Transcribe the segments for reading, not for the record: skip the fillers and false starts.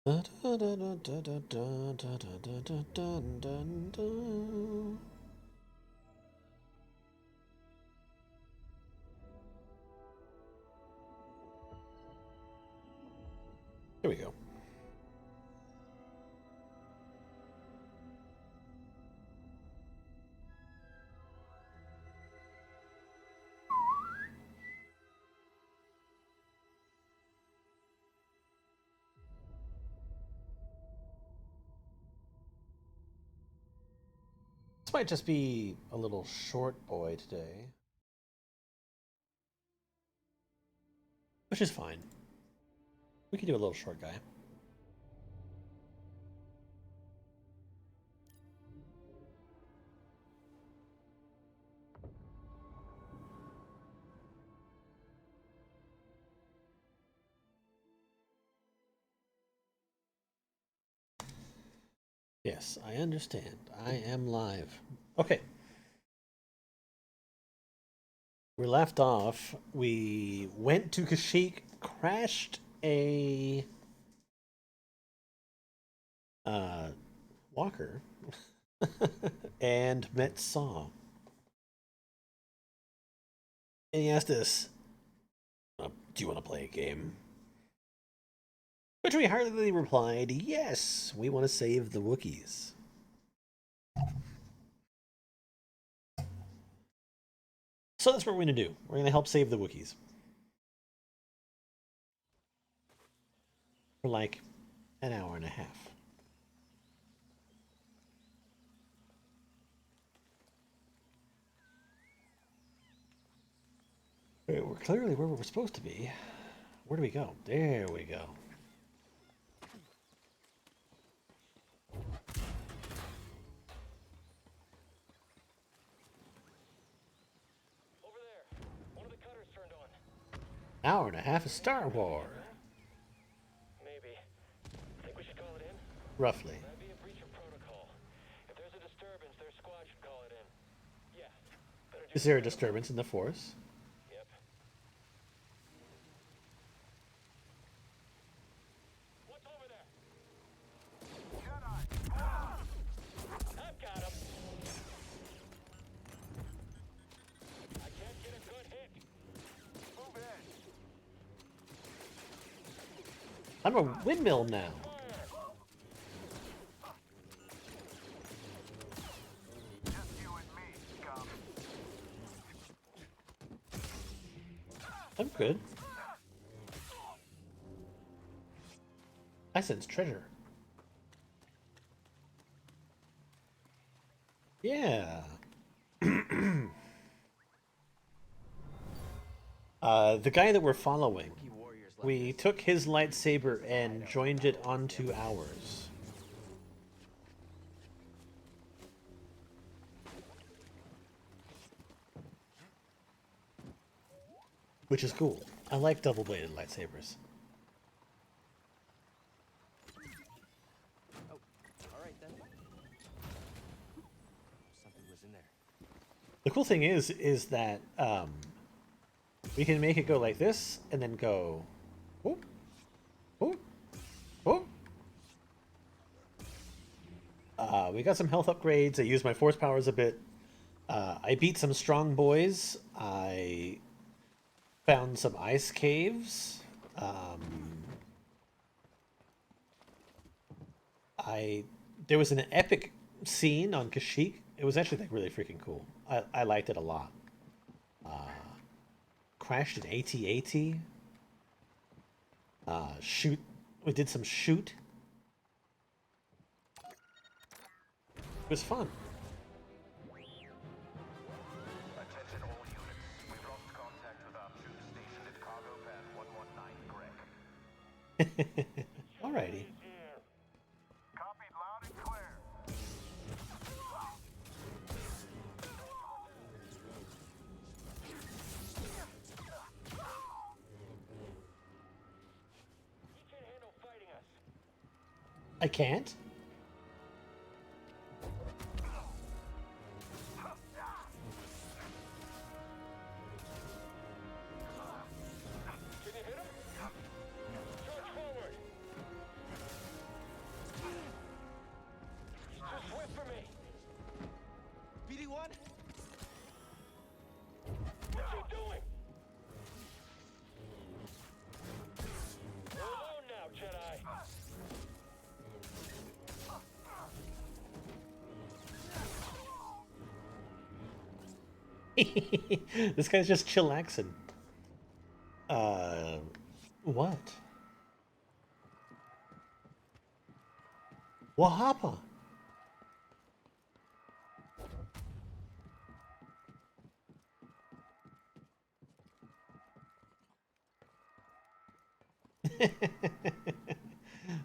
Here we go. This might just be a little short boy today, which is fine. We can do a little short guy. Yes, I understand. I am live. Okay. We left off. We went to Kashyyyk, crashed a walker, and met Saw. And he asked us, "Do you want to play a game?" Which we heartily replied, "Yes, we want to save the Wookiees." So that's what we're going to do. We're going to help save the Wookiees. For like an hour and a half. We're clearly where we're supposed to be. Where do we go? There we go. Over there. One of the cutters turned on. Hour and a half of Star Wars. Maybe. Think we should call it in? Roughly. That'd be a breach of protocol. If there's a disturbance, their squad should call it in. Yeah. Better do Is there a disturbance in the Force? Yep. What's over there? Jedi! I've got him. I can't get a good hit. Move in. I'm a windmill now. Just you and me, scum. I'm good. I sense treasure. Yeah. The guy that we're following, we took his lightsaber and joined it onto ours. Which is cool. I like double-bladed lightsabers. Oh, all right then. Something was in there. The cool thing is that we can make it go like this, and then go, whoop, whoop, whoop. We got some health upgrades. I used my force powers a bit. I beat some strong boys. I found some ice caves. There was an epic scene on Kashyyyk. It was actually like really freaking cool. I liked it a lot. Crashed an AT-AT. Shoot. We did some shoot. It was fun. Attention all units. We've lost contact with our troops stationed at cargo pad 119 Greg. Alrighty. Copied loud and clear. He can't handle fighting us. I can't? Can you hit him? Charge forward. This guy's just chillaxing. Uh, what? Wahapa.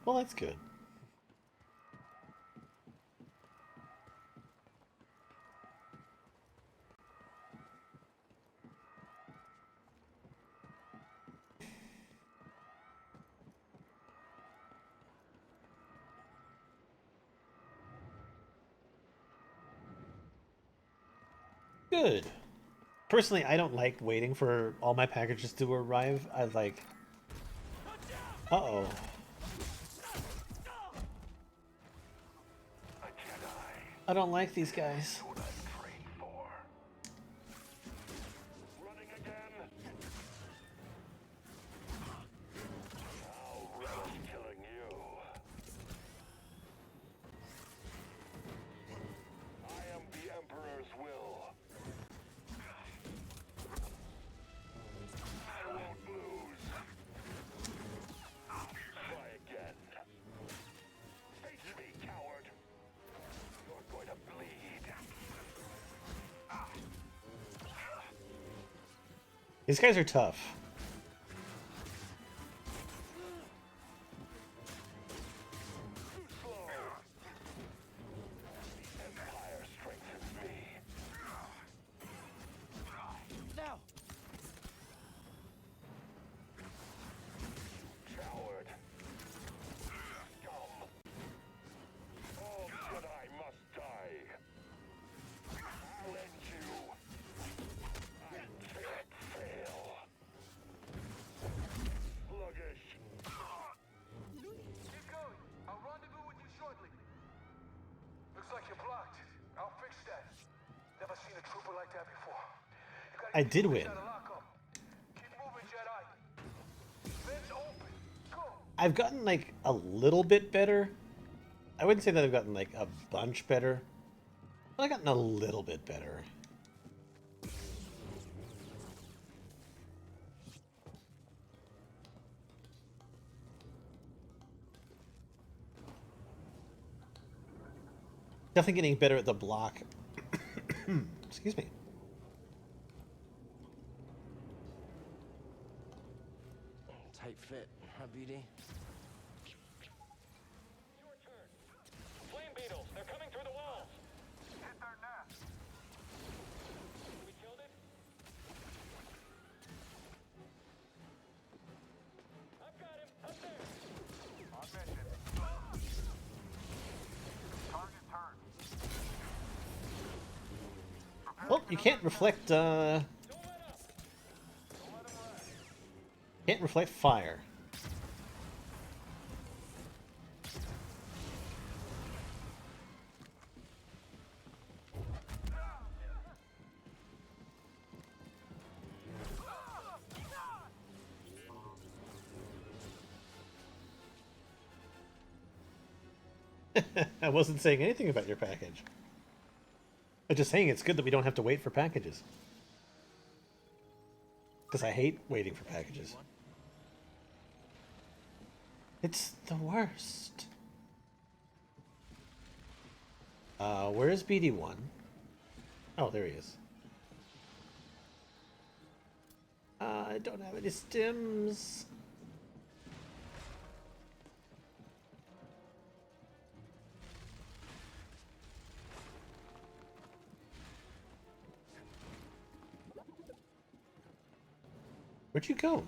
Well, that's good. Good. Personally, I don't like waiting for all my packages to arrive. I like... Uh-oh. A Jedi. I don't like these guys. What I've trained for. Running again. I'll relish killing you. I am the Emperor's will. I won't lose. Try again. Face me, coward. You're going to bleed. These guys are tough. Too slow. The Empire strengthens me. Now! Coward. Scum. All Jedi must die. I'll end you. I can't fail. Sluggish. Keep going. I'll rendezvous with you shortly. Looks like you're blocked. I'll fix that. Never seen a trooper like that before. You gotta I get did these win. out of lockup. Keep moving, Jedi. Vents open. Go. I've gotten, like, a little bit better. I wouldn't say that I've gotten, like, a bunch better. But I've gotten a little bit better. Definitely getting better at the block. Excuse me. Tight fit, huh, BD? Your turn. Flame beetles. They're coming through the walls. Hit their nest. We killed it? I've got him. Up there. On mission. Target turned. Well, you can't reflect, Don't let up. Don't let him rest. can't reflect fire. I wasn't saying anything about your package. I'm just saying it's good that we don't have to wait for packages. Because I hate waiting for packages. It's the worst. Where's BD1? Oh, there he is. I don't have any stims. Where'd you go?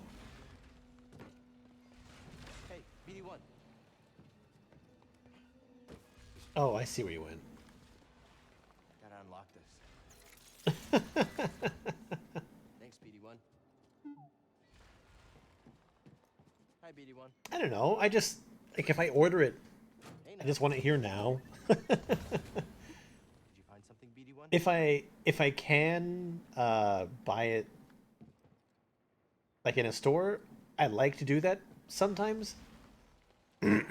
Hey, BD1. Oh, I see where you went. Gotta unlock this. Thanks, BD1. Hi, BD1. I don't know. I just, like, if I order it, Hey, I now. just want it here now. Did you find something, BD1? If I can buy it like in a store, I like to do that sometimes. I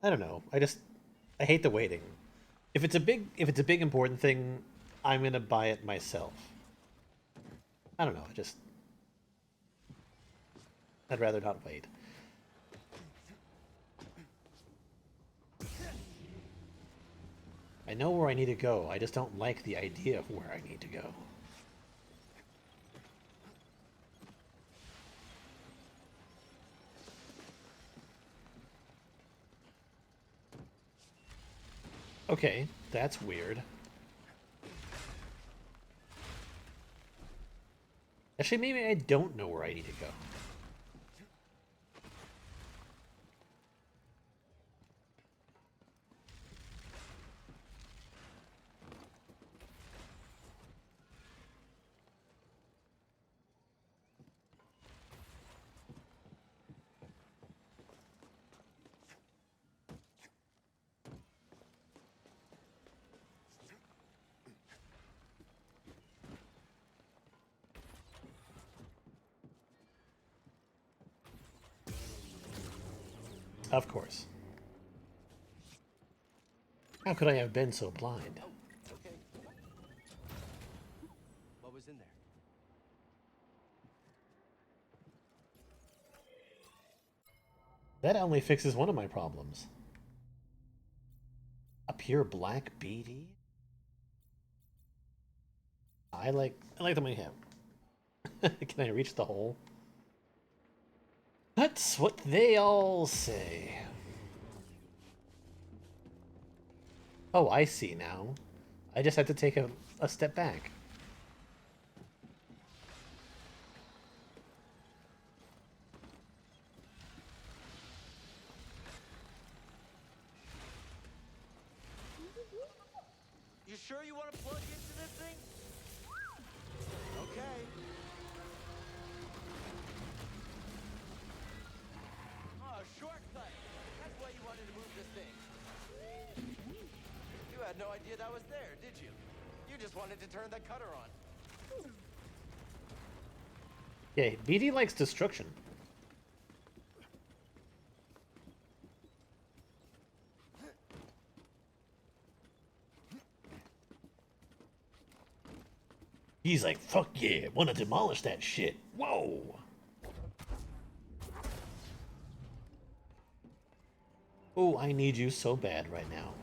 don't know. I hate the waiting. If it's a big important thing, I'm gonna buy it myself. I don't know. I'd rather not wait. I know where I need to go. I just don't like the idea of where I need to go. Okay, that's weird. Actually, maybe I don't know where I need to go. Of course. How could I have been so blind? Oh, okay. What was in there? That only fixes one of my problems. A pure black BD? I like the one you have. Can I reach the hole? That's what they all say. Oh, I see now. I just had to take a step back. You sure you want to plug into this thing? Okay. Oh, shortcut. That's why you wanted to move this thing. You had no idea that was there, did you? You just wanted to turn that cutter on. Yeah, BD likes destruction. He's like, fuck yeah, wanna demolish that shit. Whoa! Oh, I need you so bad right now.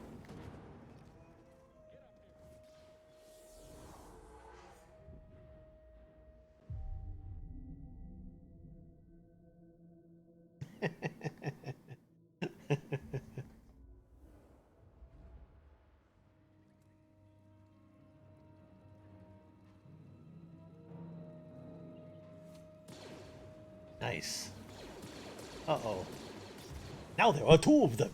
Nice. Uh-oh. Now there are two of them.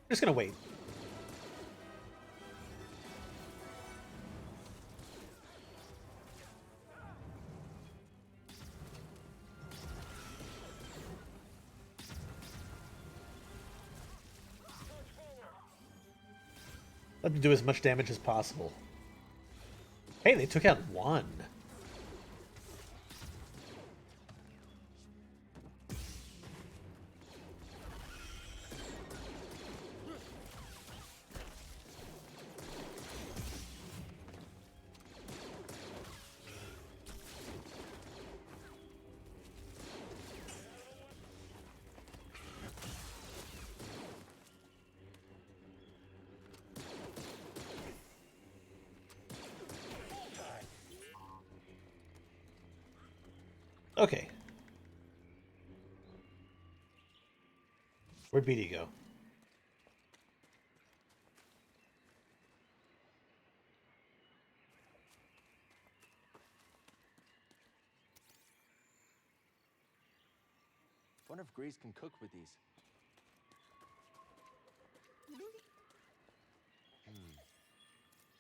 Just gonna wait. Let me do as much damage as possible. Hey, they took out one. Okay. Where'd BD go? Wonder if Grease can cook with these.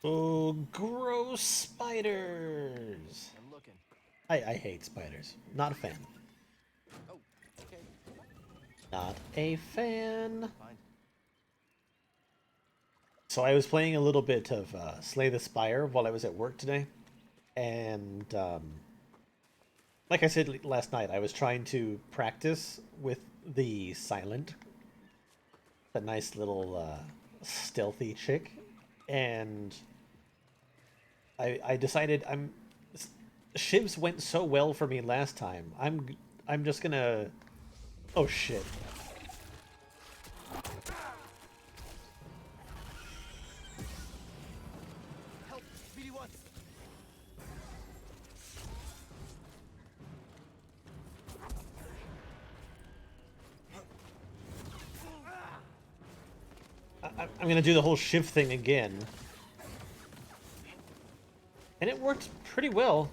Oh, gross spiders! I'm looking. I hate spiders. Not a fan. Oh, okay. Not a fan. Fine. So I was playing a little bit of Slay the Spire while I was at work today, and like I said last night, I was trying to practice with the silent, the nice little stealthy chick, and I decided shivs went so well for me last time. I'm just gonna. Oh shit. Help! BD1! I'm gonna do the whole shiv thing again. And it worked pretty well.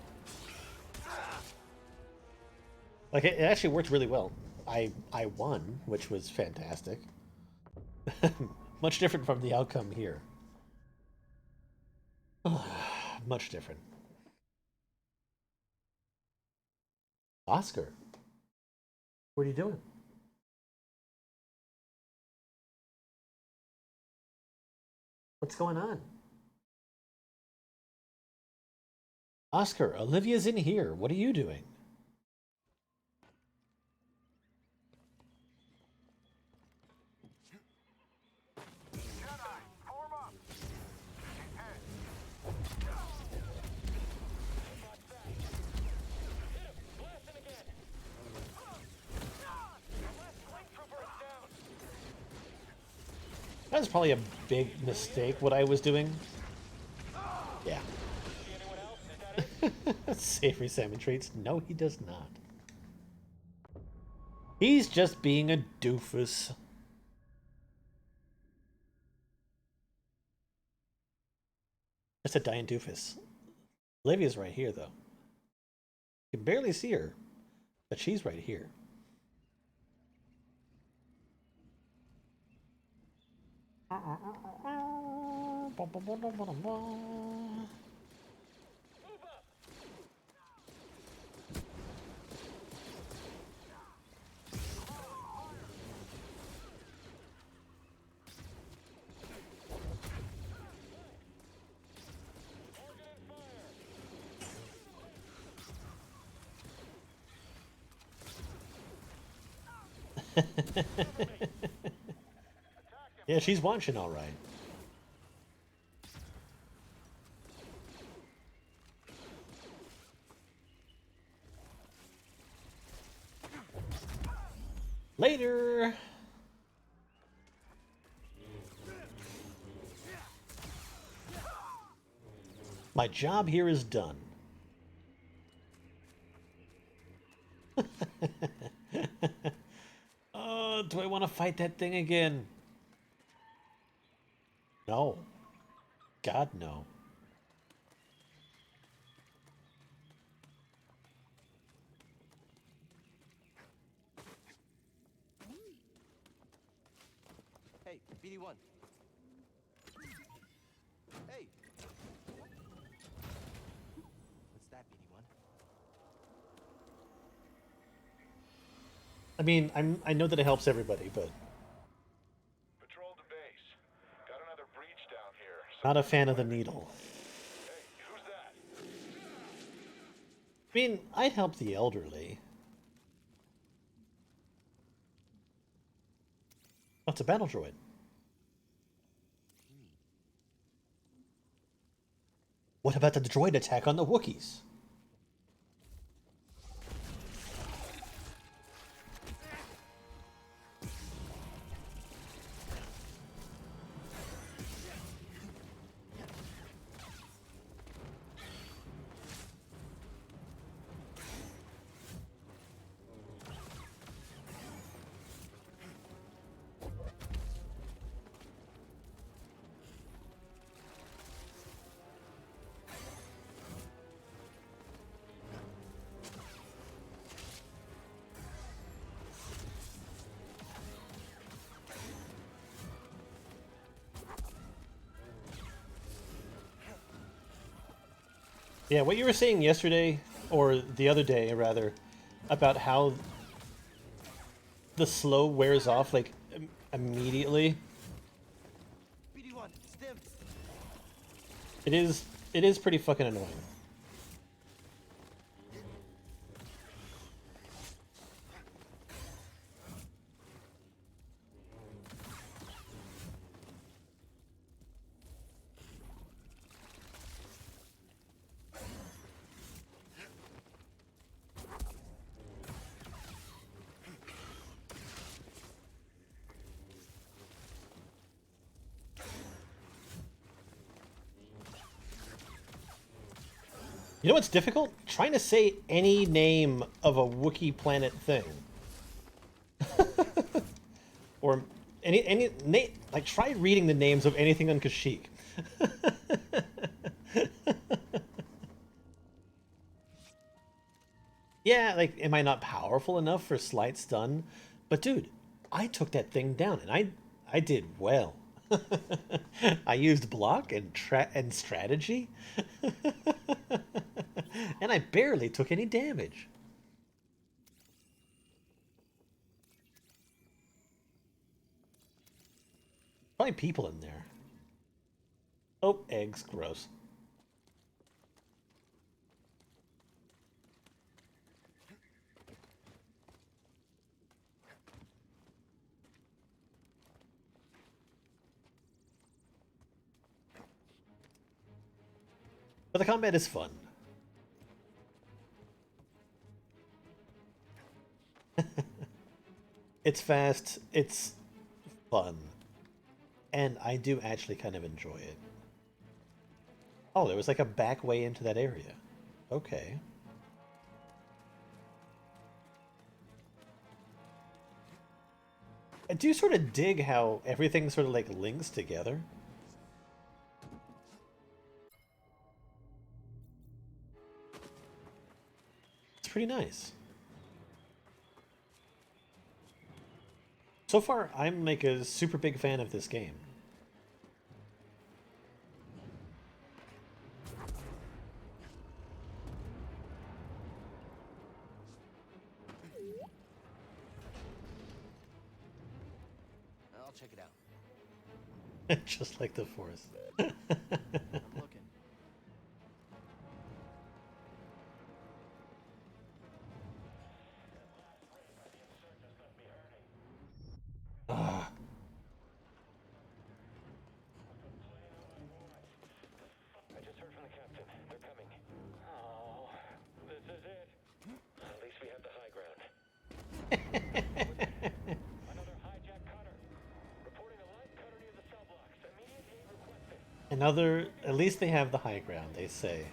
Like, it actually worked really well. I won, which was fantastic. Much different from the outcome here. Much different. Oscar, what are you doing? What's going on? Oscar, Olivia's in here. What are you doing? Jedi, form up. Blast him again! Link trooper is down! That was probably a big mistake, what I was doing. Yeah. See anyone else? Is that it? Savory salmon treats. No, he does not. He's just being a doofus. Just a dying doofus. Olivia's right here, though. You can barely see her, but she's right here. Yeah, she's watching all right. Later. My job here is done. Oh, do I want to fight that thing again? No. God, no. Hey, BD1. Hey! What's that, BD1? I mean, I know that it helps everybody, but Patrol the base. Got another breach down here. not a fan of the needle. Hey, who's that? I mean, I'd help the elderly. Oh, it's a battle droid. What about the droid attack on the Wookiees? Yeah, what you were saying yesterday, or the other day rather, about how the slow wears off like immediately. BD1, stims! It is pretty fucking annoying. You know what's difficult? Trying to say any name of a Wookiee planet thing. Or like try reading the names of anything on Kashyyyk. Yeah, like, am I not powerful enough for slight stun? But dude, I took that thing down, and I did well. I used block and strategy, and I barely took any damage. Probably people in there. Oh, eggs, gross. But the combat is fun. It's fast, it's fun, and I do actually kind of enjoy it. Oh, there was like a back way into that area. Okay. I do sort of dig how everything sort of like links together. It's pretty nice. So far, I'm like a super big fan of this game. I'll check it out. Just like the Force. I'm looking. Ah. I just heard from the captain. They're coming. Oh, this is it. At least we have the high ground. Another hijacked cutter. Reporting a light cutter near the cell blocks. Immediate aid requested. Another, at least they have the high ground, they say.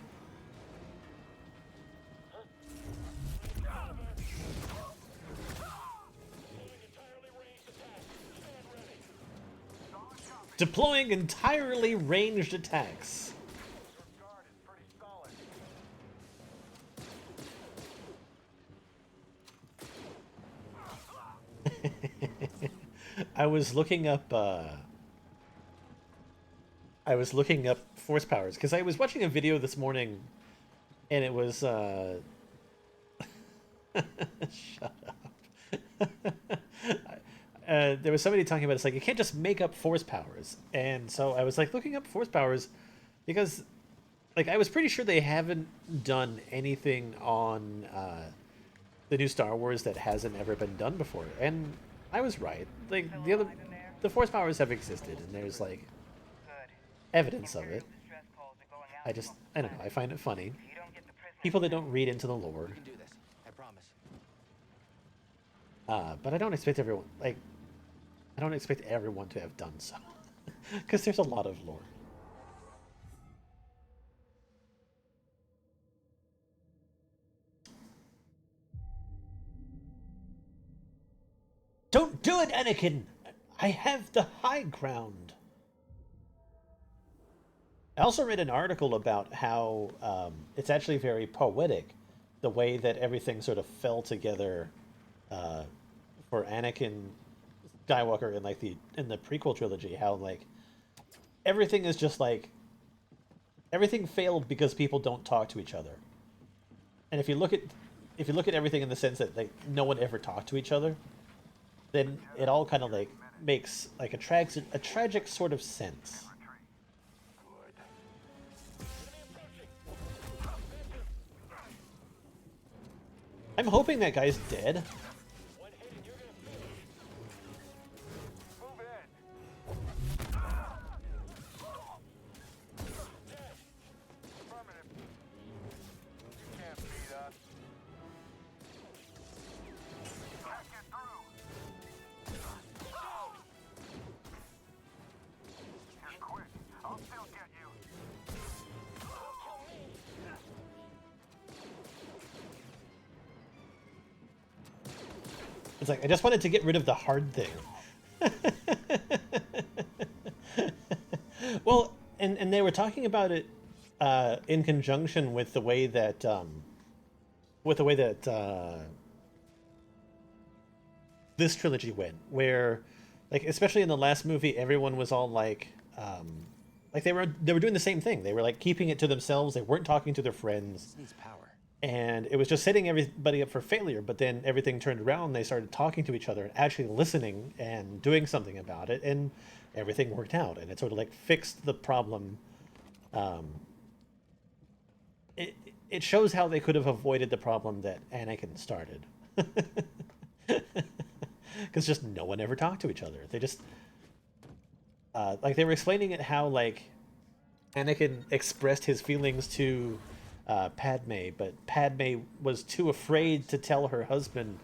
Deploying entirely ranged attacks. Your guard is pretty solid. I was looking up force powers because I was watching a video this morning and it was shut up. There was somebody talking about it's like you can't just make up force powers. And so I was like looking up force powers because like I was pretty sure they haven't done anything on the new Star Wars that hasn't ever been done before. And I was right. Like the force powers have existed and there's like evidence of it. I don't know, I find it funny. People that don't read into the lore. We can do this. I promise. But I don't expect everyone to have done so. Because there's a lot of lore. Don't do it, Anakin! I have the high ground. I also read an article about how it's actually very poetic, the way that everything sort of fell together for Anakin Skywalker in the prequel trilogy. How like everything is just like everything failed because people don't talk to each other. And if you look at everything in the sense that like no one ever talked to each other, then it all kind of like makes like a tragic sort of sense. I'm hoping that guy's dead. Move in. Affirmative. You can't beat us. Can't get through. Just quit. I'll still get you. It's like, I just wanted to get rid of the hard thing. Well, and they were talking about it in conjunction with the way that this trilogy went, where, like, especially in the last movie, everyone was all like they were doing the same thing. They were like keeping it to themselves. They weren't talking to their friends. This needs power. And it was just setting everybody up for failure. But then everything turned around. They started talking to each other and actually listening and doing something about it, and everything worked out. And it sort of like fixed the problem. It shows how they could have avoided the problem that Anakin started. Because just no one ever talked to each other. They just like, they were explaining it how, like, Anakin expressed his feelings to Padme, but Padme was too afraid to tell her husband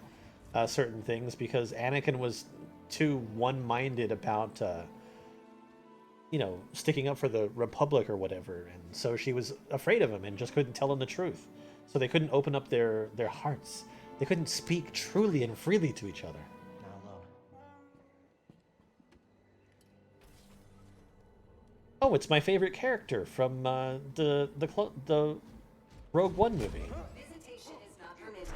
certain things because Anakin was too one-minded about sticking up for the Republic or whatever, and so she was afraid of him and just couldn't tell him the truth. So they couldn't open up their hearts. They couldn't speak truly and freely to each other. Not alone. Oh, it's my favorite character from the Rogue One movie. Visitation is not permitted. Is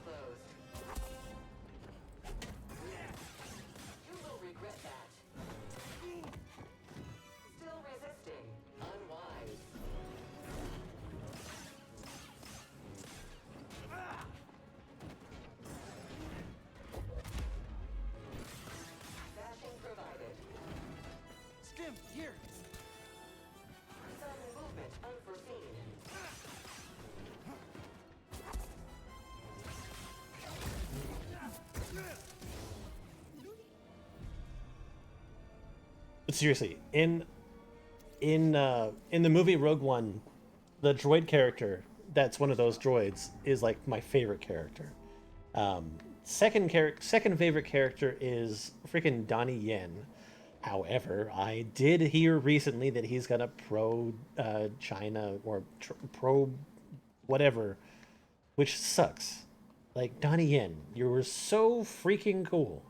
closed. You will regret that. Still resisting. Unwise. Bashing provided. Stim, here. Sudden movement unforeseen. But seriously, in the movie Rogue One, the droid character that's one of those droids is like my favorite character. Second favorite character is freaking Donnie Yen. However, I did hear recently that he's got a pro China or pro whatever, which sucks. Like, Donnie Yen, you were so freaking cool.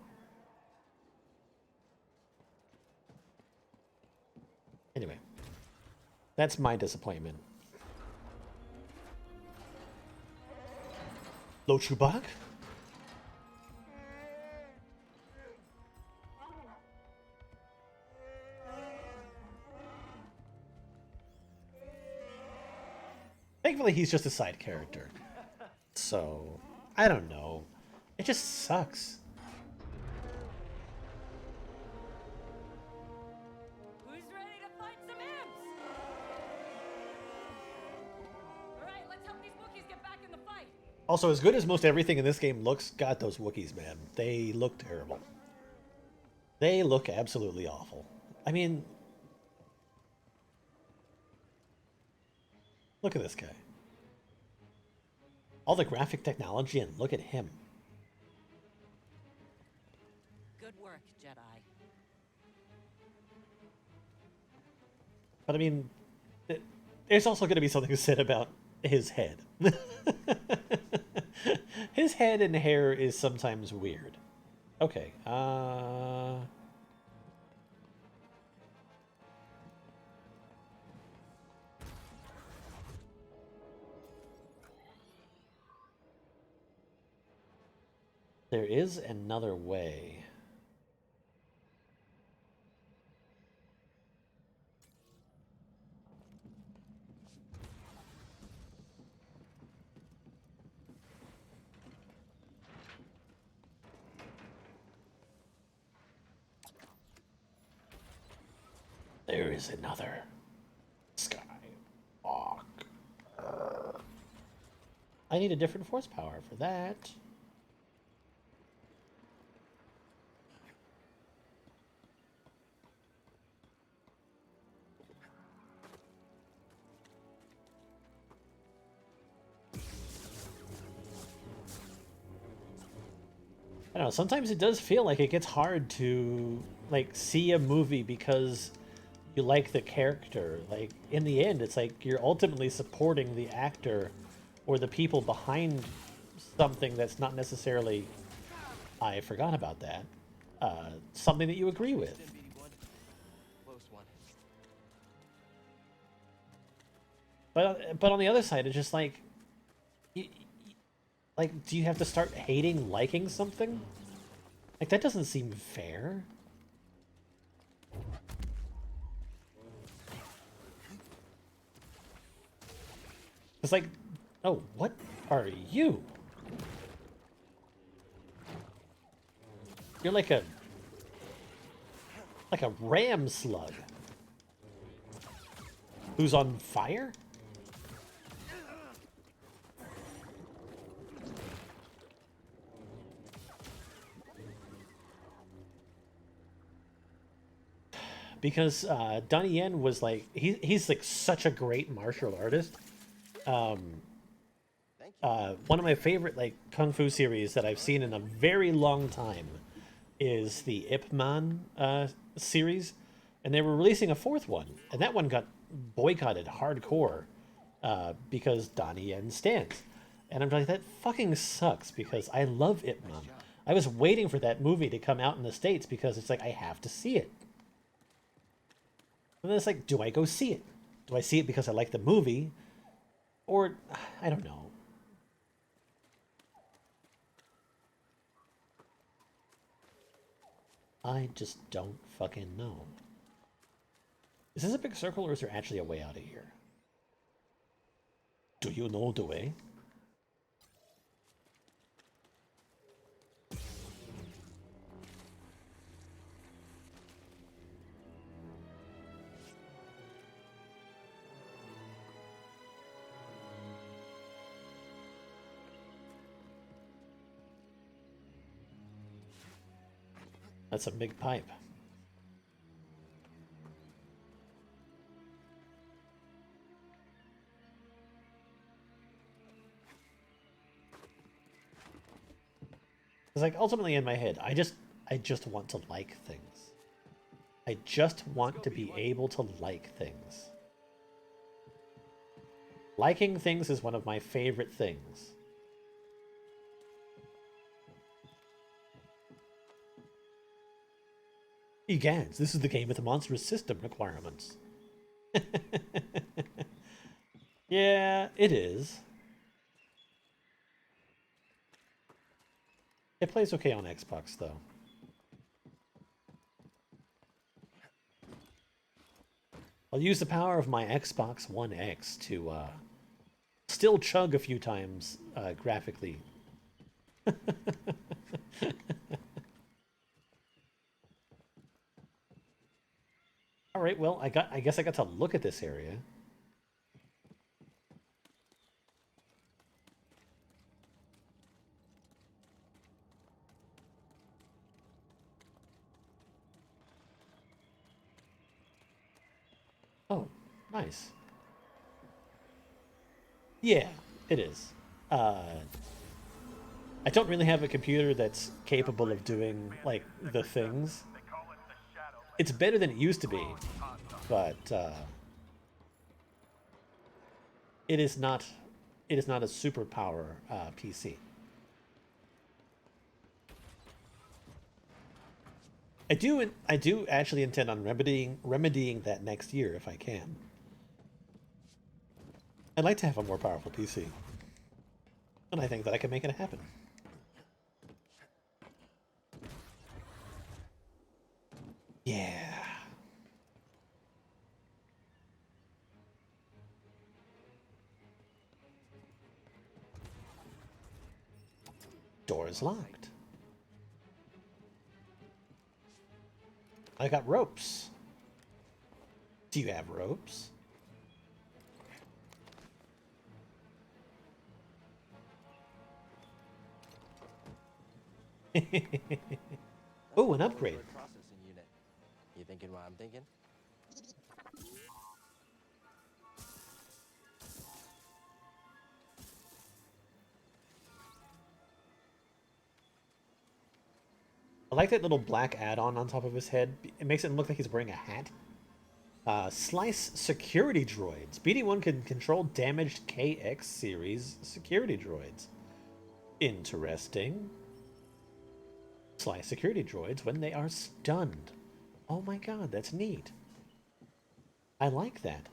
Anyway, that's my disappointment. Lo Chubak? Thankfully, he's just a side character. So, I don't know. It just sucks. Who's ready to fight some imps? Alright, let's help these Wookiees get back in the fight. Also, as good as most everything in this game looks, God, those Wookiees, man. They look terrible. They look absolutely awful. I mean, look at this guy. All the graphic technology, and look at him. Good work, Jedi. But I mean, there's also going to be something said about his head. His head and hair is sometimes weird. Okay, there is another way. There is another skywalk. I need a different force power for that. I don't know, sometimes it does feel like it gets hard to, like, see a movie because you like the character. Like, in the end, it's like you're ultimately supporting the actor or the people behind something that's not necessarily, I forgot about that, something that you agree with. Close one. But on the other side, it's just like, like, do you have to start hating liking something? Like, that doesn't seem fair. It's like, oh, what are you? You're like a ram slug who's on fire? Because Donnie Yen was like, he's like such a great martial artist. One of my favorite like kung fu series that I've seen in a very long time is the Ip Man series, and they were releasing a fourth one, and that one got boycotted hardcore because Donnie Yen stands. And I'm like, that fucking sucks because I love Ip Man. I was waiting for that movie to come out in the States because it's like, I have to see it. And then it's like, do I go see it? Do I see it because I like the movie? Or, I don't know. I just don't fucking know. Is this a big circle or is there actually a way out of here? Do you know the way? That's a big pipe. It's like ultimately in my head, I just want to like things. I just want to be able to like things. Liking things is one of my favorite things. Egads, this is the game with the monstrous system requirements. Yeah, it is. It plays okay on Xbox, though. I'll use the power of my Xbox One X to still chug a few times graphically. All right, well, I guess I got to look at this area. Oh, nice. Yeah, it is. I don't really have a computer that's capable of doing, like, the things. It's better than it used to be, but it is not a superpower PC. I do actually intend on remedying that next year if I can. I'd like to have a more powerful PC. And I think that I can make it happen. Yeah. Door is locked. I got ropes. Do you have ropes? Oh, an upgrade. Processing unit. You thinking what I'm thinking? I like that little black add-on on top of his head. It makes it look like he's wearing a hat. Slice security droids. BD1 can control damaged KX series security droids. Interesting. Slice security droids when they are stunned. Oh my god, that's neat. I like that.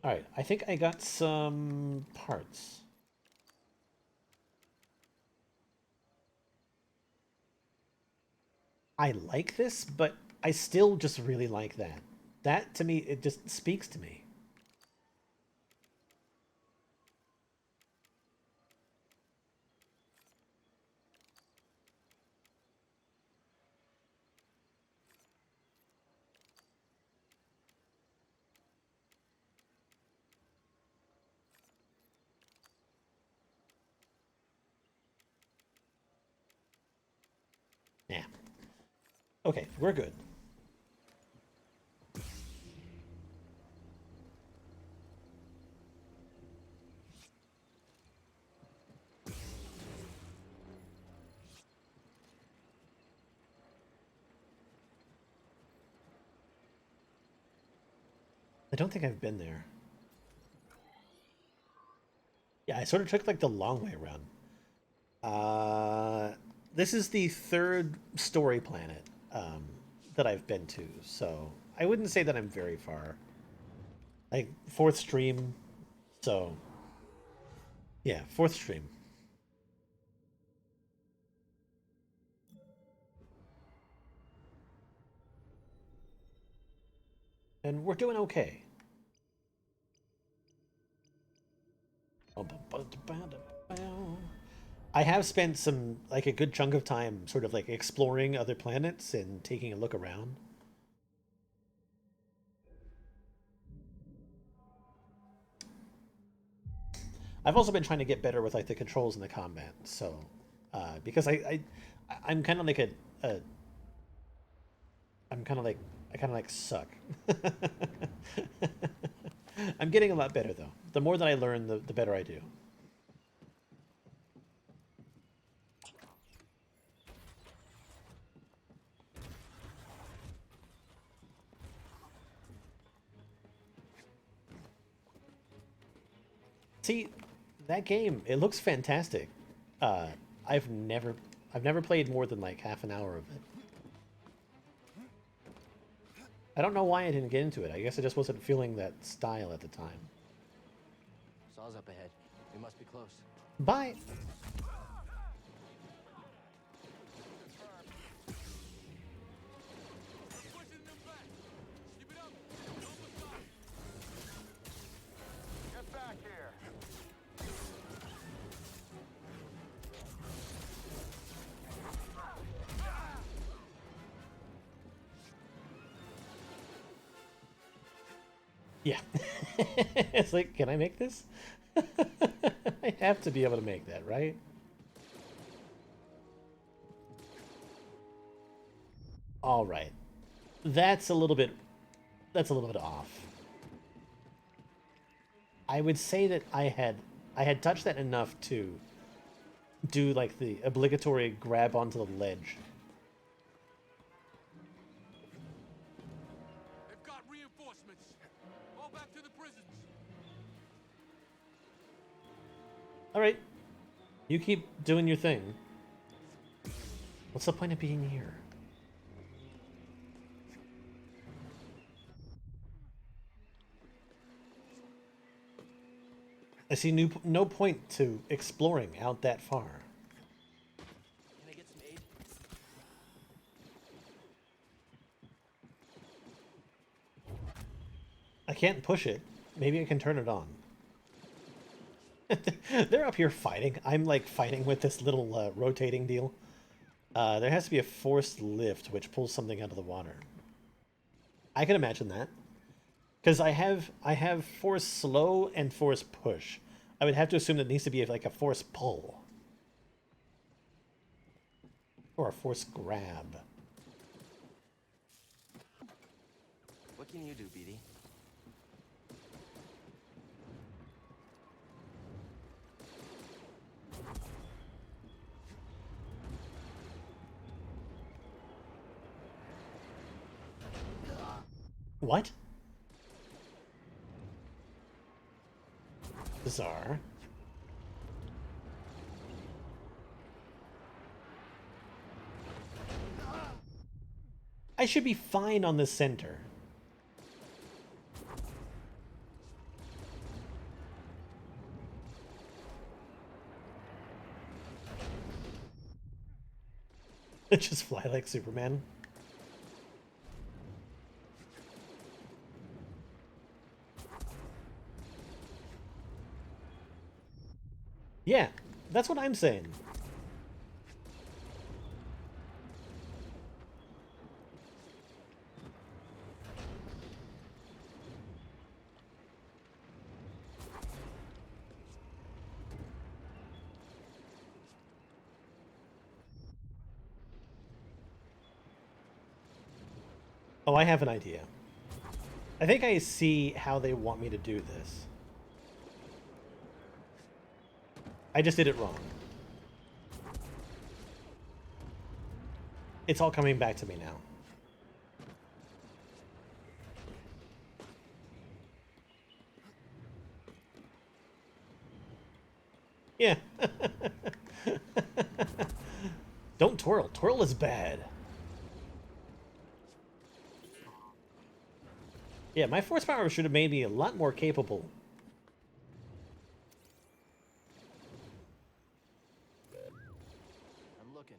Alright, I think I got some parts. I like this, but I still just really like that. That, to me, it just speaks to me. Yeah. Okay, we're good. I don't think I've been there. Yeah, I sort of took like the long way around. This is the third story planet that I've been to, so I wouldn't say that I'm very far. Like fourth stream, so yeah, fourth stream. And we're doing okay. I have spent some, like a good chunk of time sort of like exploring other planets and taking a look around. I've also been trying to get better with like the controls and the combat, so because I'm kind of like a I'm kind of like I kind of like suck. I'm getting a lot better though. The more that I learn, the better I do. See, that game, it looks fantastic. Uh, I've never I've never played more than like half an hour of it. I don't know why I didn't get into it. I guess I just wasn't feeling that style at the time. Saw's up ahead. We must be close. Bye. Get back here. Yeah. It's like, can I make this? I have to be able to make that, right? All right. That's a little bit off. I would say that I had touched that enough to do like the obligatory grab onto the ledge. They've got reinforcements. All back to the prisons. All right. You keep doing your thing. What's the point of being here? I see no point to exploring out that far. Can I get some aid? I can't push it. Maybe I can turn it on. They're up here fighting. I'm like fighting with this little rotating deal. There has to be a forced lift which pulls something out of the water. I can imagine that. Because I have force slow and force push. I would have to assume that it needs to be like a force pull. Or a force grab. What can you do, BD? What? Bizarre. I should be fine on the center. Just fly like Superman. Yeah, that's what I'm saying. Oh, I have an idea. I think I see how they want me to do this. I just did it wrong. It's all coming back to me now. Yeah. Don't twirl. Twirl is bad. Yeah, my force power should have made me a lot more capable. I'm looking.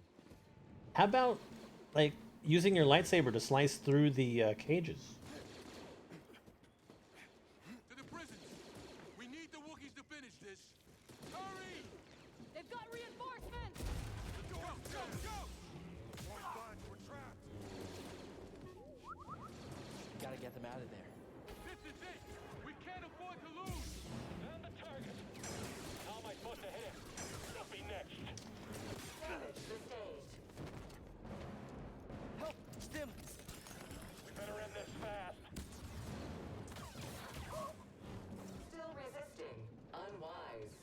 How about, like, using your lightsaber to slice through the cages? To the prisons! We need the Wookiees to finish this! Hurry! They've got reinforcements! Go, go, go! One fine, we're trapped! Gotta get them out of there. This is it! We can't afford to lose! Found the target. How am I supposed to hit him? He'll be next. Damage sustained. Help! Stim! We better end this fast. Still resisting. Unwise.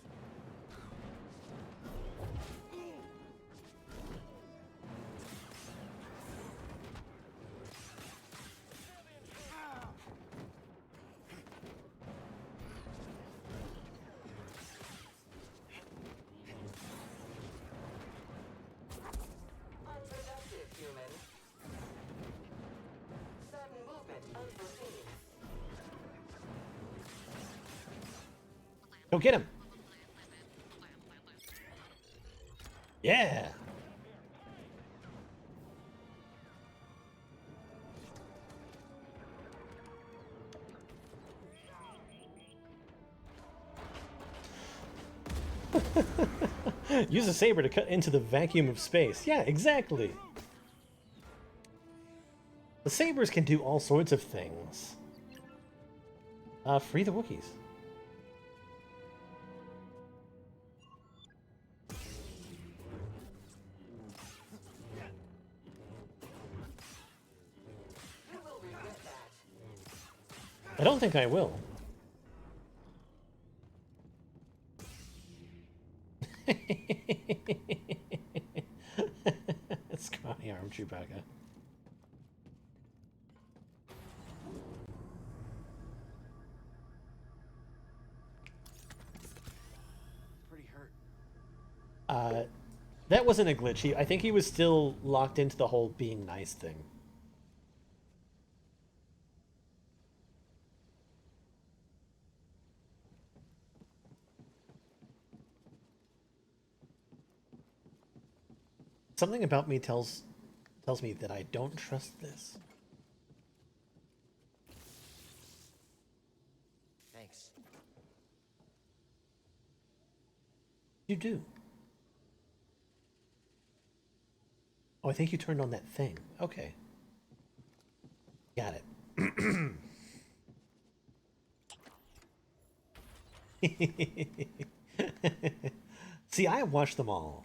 Unproductive, human. Sudden movement unforeseen. Go get him! Yeah! Use a saber to cut into the vacuum of space. Yeah, exactly. The sabers can do all sorts of things. Free the Wookiees. You will regret that. I don't think I will. Scrawny arm Chewbacca. Pretty hurt. That wasn't a glitch. I think he was still locked into the whole being nice thing. Something about me tells me that I don't trust this. Thanks. You do. Oh, I think you turned on that thing. Okay. Got it. See, I watched them all.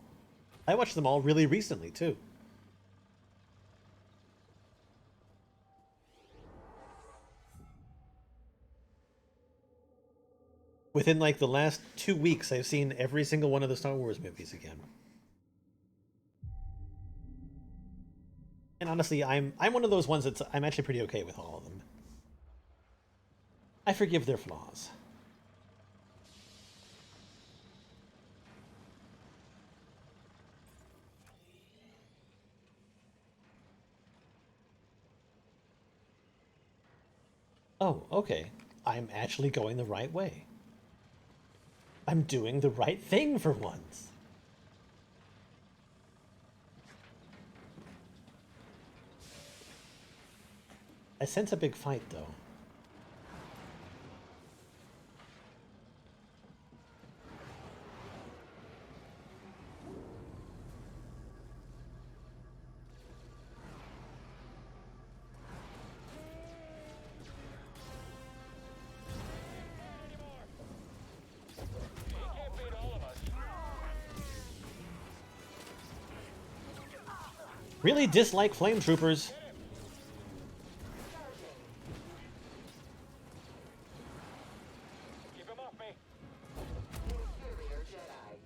I watched them all really recently, too. Within, like, the last 2 weeks, I've seen every single one of the Star Wars movies again. And honestly, I'm one of those ones I'm actually pretty okay with all of them. I forgive their flaws. Oh, okay. I'm actually going the right way. I'm doing the right thing for once. I sense a big fight, though. Really dislike flame troopers. Keep him off me. Inferior Jedi.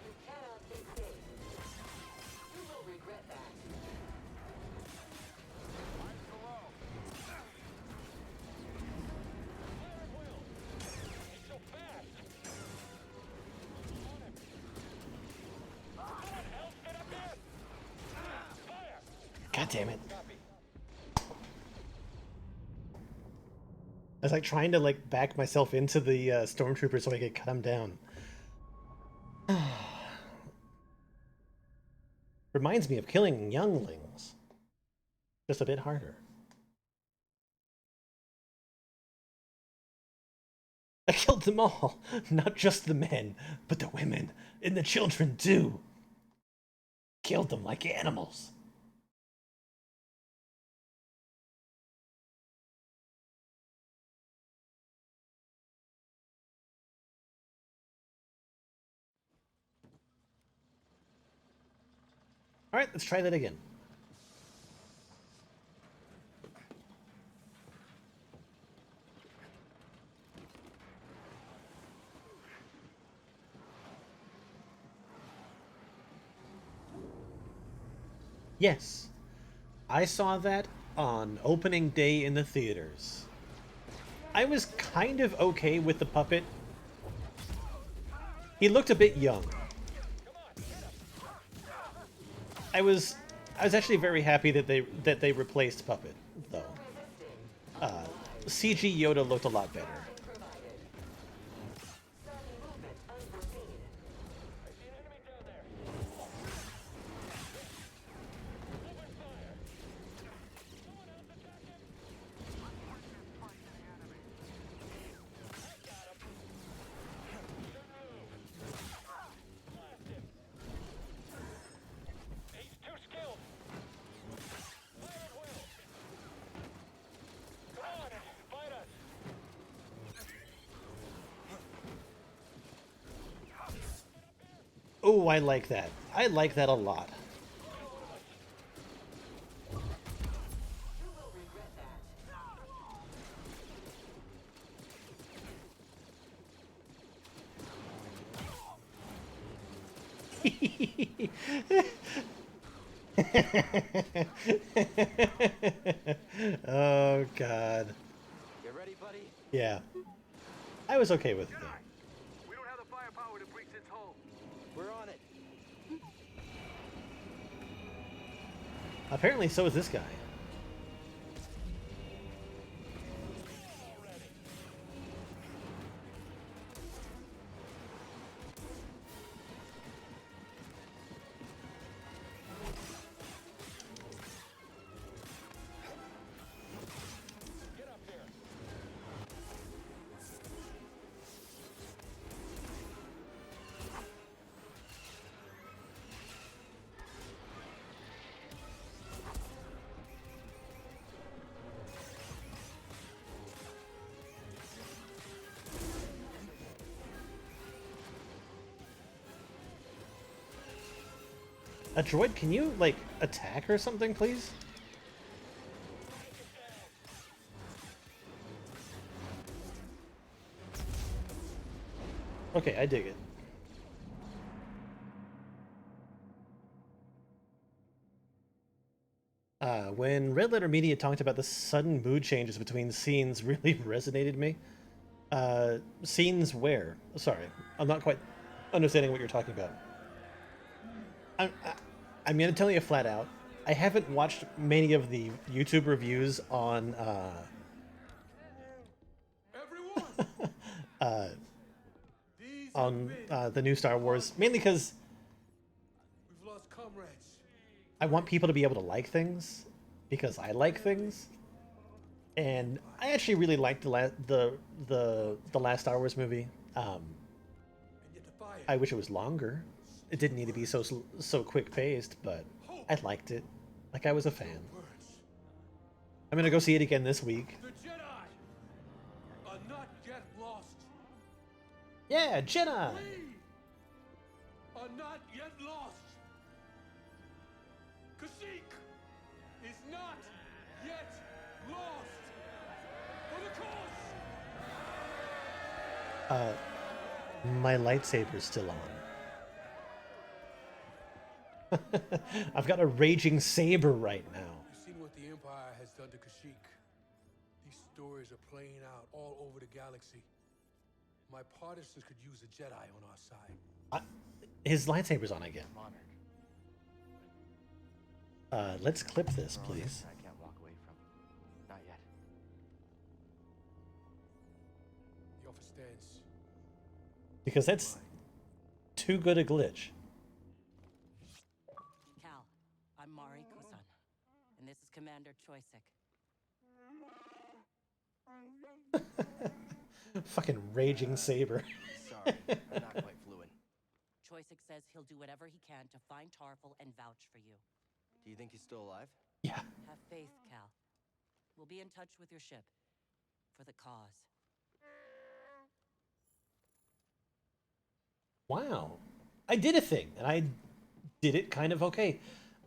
You cannot escape. You will regret that. He's so fast. On him. Someone else get up here. Fire. God damn it. Copy. I was like trying to like back myself into the stormtrooper so I could cut him down. Reminds me of killing younglings. Just a bit harder. I killed them all. Not just the men, but the women and the children too. Killed them like animals. All right, let's try that again. Yes, I saw that on opening day in the theaters. I was kind of okay with the puppet. He looked a bit young. I was actually very happy that they replaced Puppet, though. CG Yoda looked a lot better. Provided. Sudden movement unforeseen. I see an enemy down there. Open fire. Someone else attack him. I got him. Shouldn't move. Blast him. He's too skilled. Fire at will. Come on, fight us. Oh, I like that. I like that a lot. You will regret that. Oh, God. You ready, buddy? Yeah. I was okay with it, though. We don't have the firepower to breach its hull. We're on it. Apparently, so is this guy. Get up here. A droid, can you, like, attack or something, please? Okay, I dig it. when Red Letter Media talked about the sudden mood changes between scenes really resonated me. Scenes where? Sorry, I'm not quite understanding what you're talking about. I'm, I, I'm gonna tell you flat out. I haven't watched many of the YouTube reviews Everyone! These have on been. the new Star Wars, mainly because We've lost comrades. I want people to be able to like things, because I like things, and I actually really liked the last Star Wars movie. And yet the fire. I wish it was longer. It didn't need to be so quick paced, but I liked it. Like I was a fan. Burns. I'm gonna go see it again this week. The Jedi are not yet lost. Yeah, Jedi. We are not yet lost. Kashyyyk is not yet lost. For the cause. My lightsaber's still on. I've got a raging saber right now. You've seen what the Empire has done to Kashyyyk. These stories are playing out all over the galaxy. My partisans could use a Jedi on our side. His lightsaber's on again. Let's clip this, please. I can't walk away from. Not yet. The offer stands. Because that's too good a glitch. Cal, I'm Mari Kusan, and this is Commander Choisik. Fucking raging saber. Sorry, I'm not quite fluent. Choisik says he'll do whatever he can to find Tarful and vouch for you. Do you think he's still alive? Yeah. Have faith, Cal. We'll be in touch with your ship. For the cause. Wow. I did a thing, and I did it kind of okay.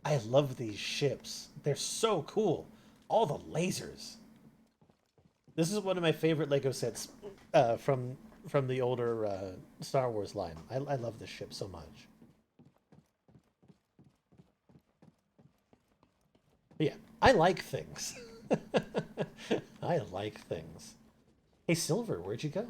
I love these ships. They're so cool. All the lasers. This is one of my favorite Lego sets from the older Star Wars line. I love this ship so much. But yeah, I like things. I like things. Hey, Silver, where'd you go?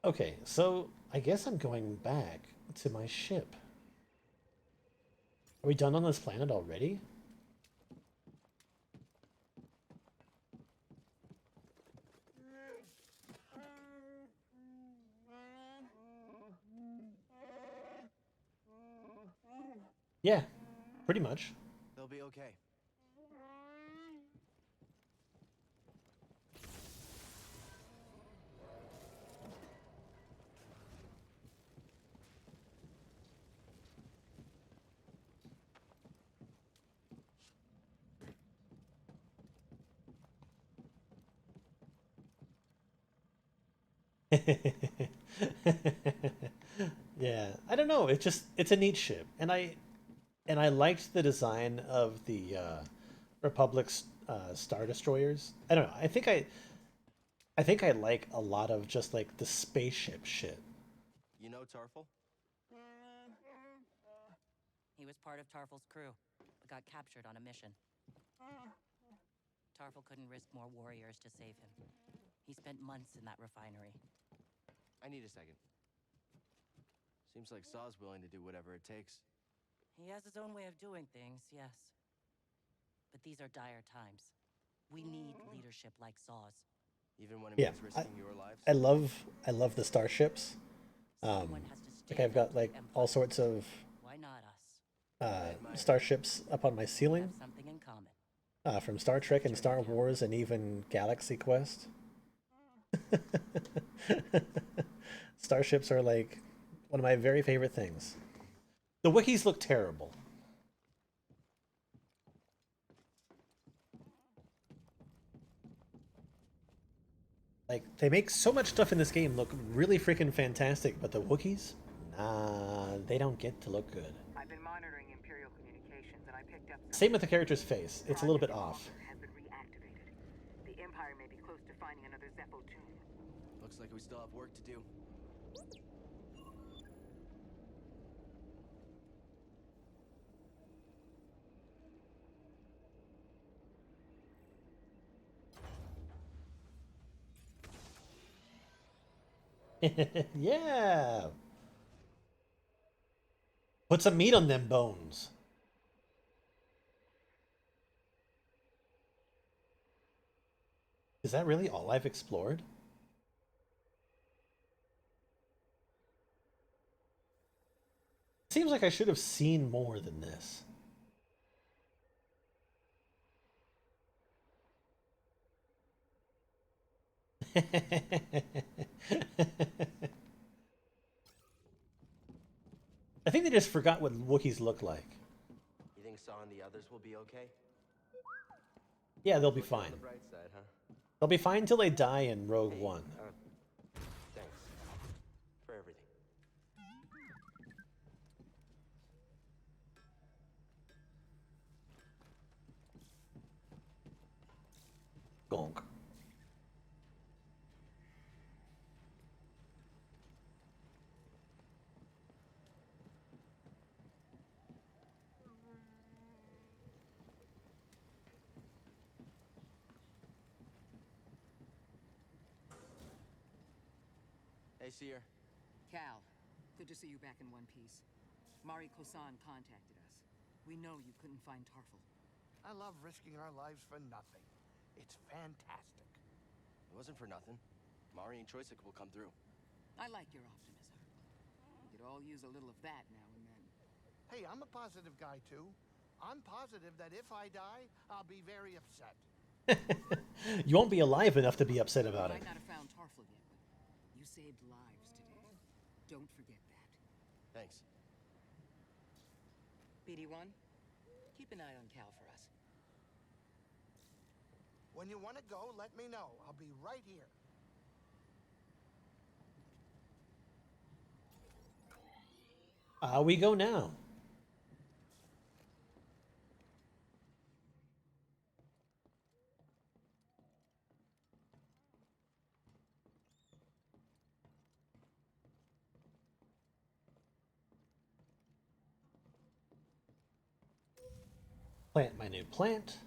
Okay, so I guess I'm going back to my ship. Are we done on this planet already? Yeah, pretty much. They'll be okay. Yeah, I don't know. It's a neat ship, and I liked the design of the Republic's Star Destroyers. I don't know. I think I like a lot of just like the spaceship shit. You know Tarful? He was part of Tarful's crew, but got captured on a mission. Tarful couldn't risk more warriors to save him. He spent months in that refinery. I need a second. Seems like Saw's willing to do whatever it takes. He has his own way of doing things, yes. But these are dire times. We need leadership like Saw's. Even when it Yeah, means risking your lives? I love the starships. Someone has to Like stand I've got up to like the all Empire. sorts of Why not us? starships up on my We ceiling have something in common. from Star Trek and Star Wars and even Galaxy Quest. Starships are like one of my very favorite things. The wikis look terrible. Like, they make so much stuff in this game look really freaking fantastic, but the Wookiees? Nah, they don't get to look good. I've been monitoring Imperial communications and I picked up Same with the character's face. It's a little bit off. Has been reactivated. The Empire may be close to finding another Zeppo tomb. Looks like we still have work to do. Yeah. Put some meat on them bones. Is that really all I've explored? Seems like I should have seen more than this. I think they just forgot what Wookiees look like. You think Saw and the others will be okay? Yeah, they'll be Looking on fine. the bright side, huh? They'll be fine till they die in Rogue Hey, One. Thanks for everything. Gonk. Hey, Seer. Cal, good to see you back in one piece. Mari Kosan contacted us. We know you couldn't find Tarful. I love risking our lives for nothing. It's fantastic. It wasn't for nothing. Mari and Choysic will come through. I like your optimism. We could all use a little of that now and then. Hey, I'm a positive guy too. I'm positive that if I die, I'll be very upset. You won't be alive enough to be upset You about it. might not have found Tarful yet, but you saved lives today. Don't forget that. Thanks. BD1, keep an eye on Cal for us. When you want to go, let me know. I'll be right here. We go now. Plant my new plant.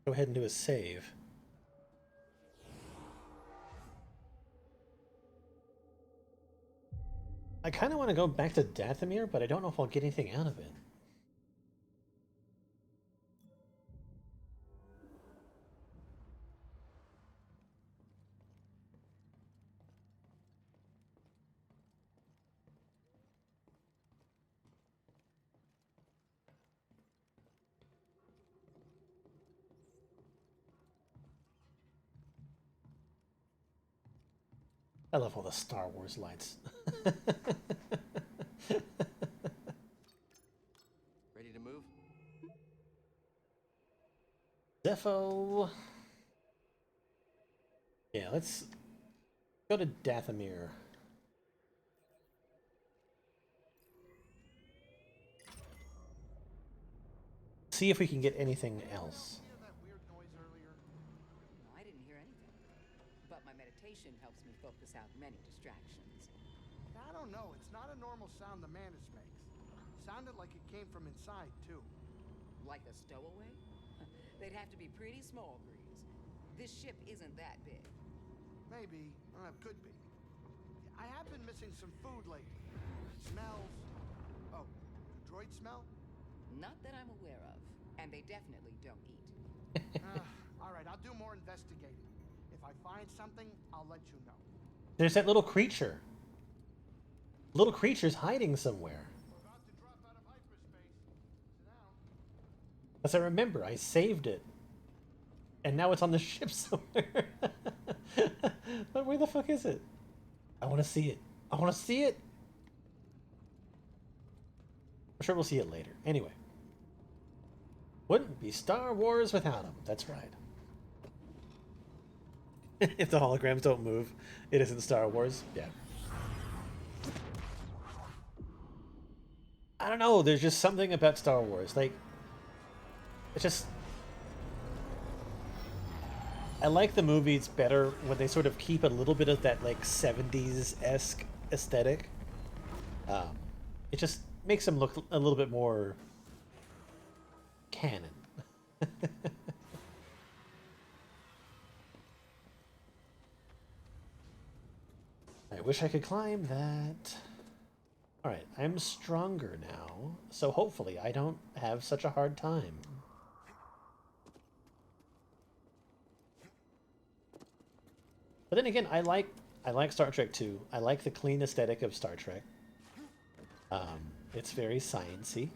Go ahead and do a save. I kind of want to go back to Dathomir, but I don't know if I'll get anything out of it. I love all the Star Wars lights. Ready to move? Defo. Yeah, let's go to Dathomir. See if we can get anything else. Hear that weird noise earlier? No, I didn't hear anything. But my meditation helps me focus out many distractions. I don't know. It's not a normal sound the Mantis makes. Sounded like it came from inside, too. Like a stowaway? They'd have to be pretty small, Grease. This ship isn't that big. Maybe. Could be. I have been missing some food lately. Smells. Oh, do droids smell? Not that I'm aware of. And they definitely don't eat. All right, I'll do more investigating. If I find something, I'll let you know. There's that little creature. Little creature's hiding somewhere. We're about to drop out of hyperspace. Sit down. As I remember, I saved it. And now it's on the ship somewhere. But where the fuck is it? I want to see it. I want to see it. I'm sure we'll see it later. Anyway. Wouldn't be Star Wars without him. That's right. If the holograms don't move, it isn't Star Wars. Yeah. I don't know, there's just something about Star Wars. Like, it's just... I like the movies better when they sort of keep a little bit of that, like, 70s-esque aesthetic. It just makes them look a little bit more canon. I wish I could climb that. Alright, I'm stronger now, so hopefully I don't have such a hard time. But then again, I like Star Trek too. I like the clean aesthetic of Star Trek. It's very science-y.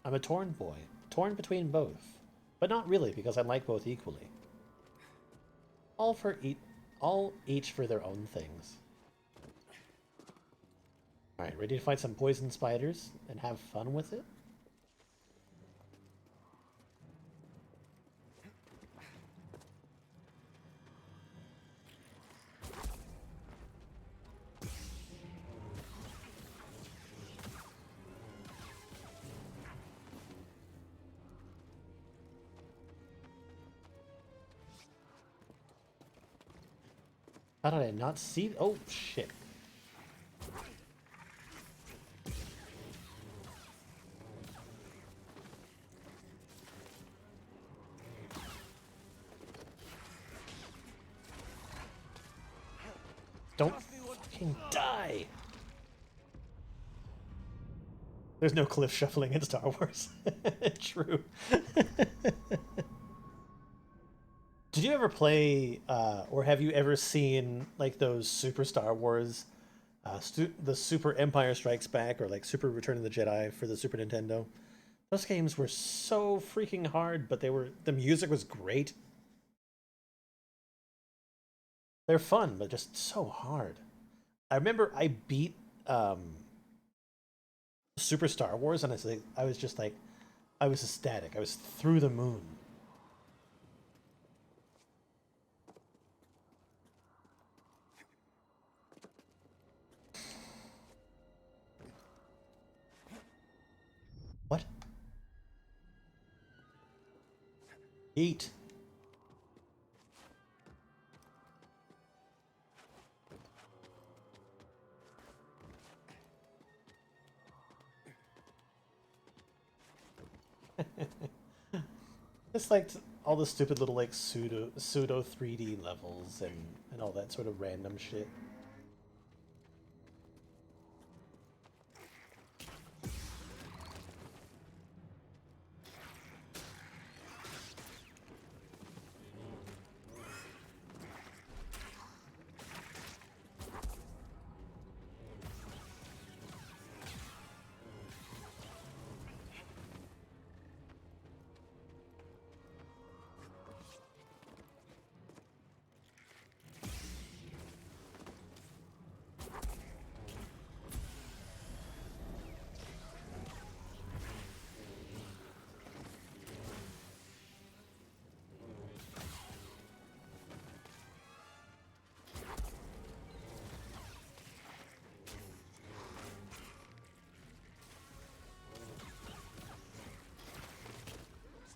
I'm a torn boy. Torn between both. But not really, because I like both equally. All each for their own things. Alright, ready to fight some poison spiders and have fun with it? How did I not see? Oh, shit. Don't fucking die! There's no cliff shuffling in Star Wars. True. Did you ever play, or have you ever seen, like, those Super Star Wars, the Super Empire Strikes Back, or, like, Super Return of the Jedi for the Super Nintendo? Those games were so freaking hard, but the music was great. They're fun, but just so hard. I remember I beat, Super Star Wars, and I was just like, I was ecstatic. I was through the moon. What? Eat. It's like all the stupid little like pseudo 3D levels and all that sort of random shit.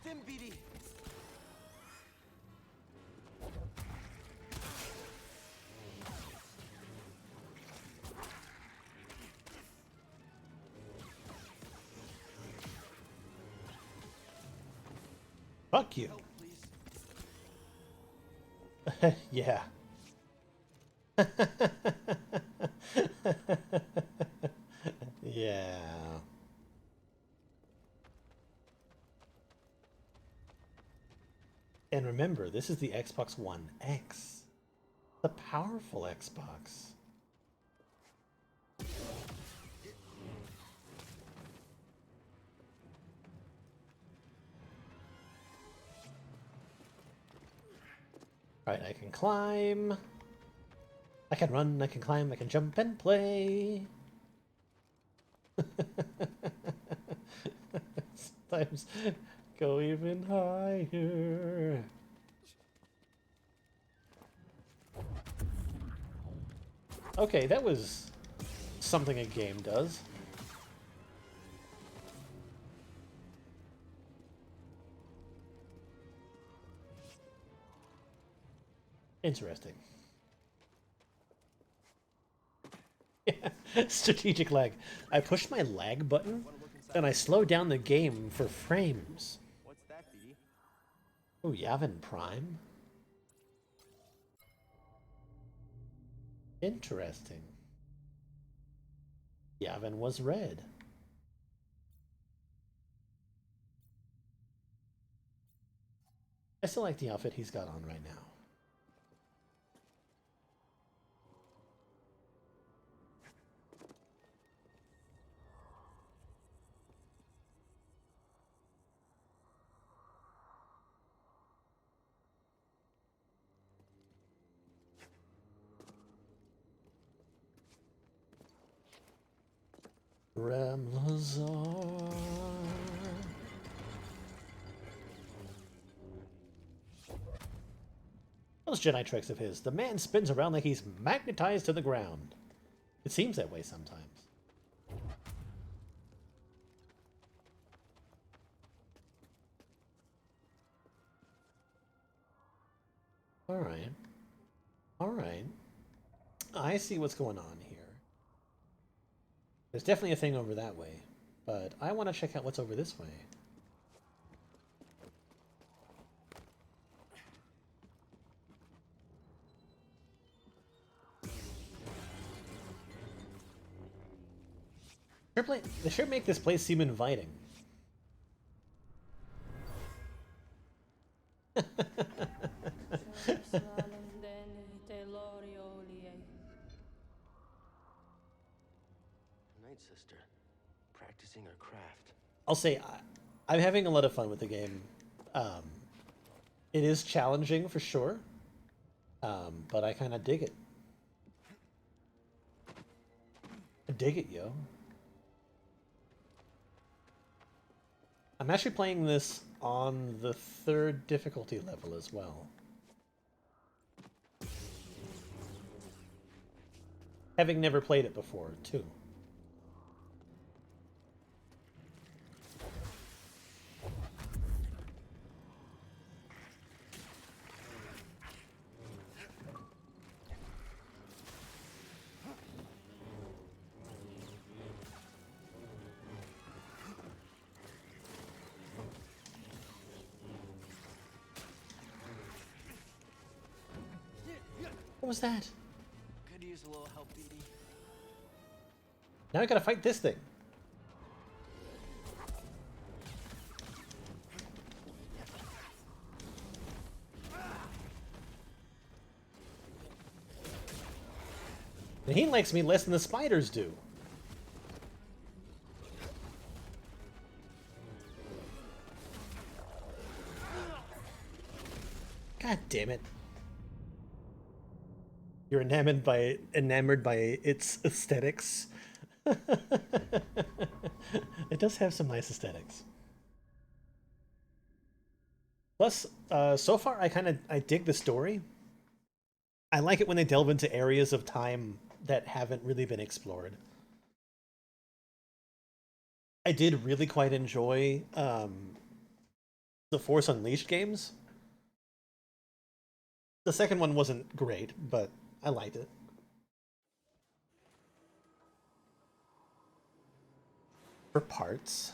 Stim BD. Fuck you. Yeah. Yeah. And remember, this is the Xbox One X. The powerful Xbox. Alright, I can climb. I can run, I can climb, I can jump and play. Sometimes go even higher. Okay, that was something a game does. Interesting. Strategic lag. I pushed my lag button and I slowed down the game for frames. What's that, BD? Oh, Yavin Prime? Interesting. Yavin was red. I still like the outfit he's got on right now. Ramlazar. Those Jedi tricks of his. The man spins around like he's magnetized to the ground. It seems that way sometimes. Alright. Alright. I see what's going on here. There's definitely a thing over that way, but I want to check out what's over this way. They should make this place seem inviting. Night sister, practicing her craft. I'll say I'm having a lot of fun with the game. It is challenging for sure, but I kind of dig it. I dig it, yo. I'm actually playing this on the 3rd difficulty level as well. Having never played it before, too. What was that? Could use a little help, BD. Now I gotta fight this thing. And he likes me less than the spiders do. God damn it. You're enamored by its aesthetics. It does have some nice aesthetics. Plus, so far I dig the story. I like it when they delve into areas of time that haven't really been explored. I did really quite enjoy the Force Unleashed games. The second one wasn't great, but I liked it. For parts.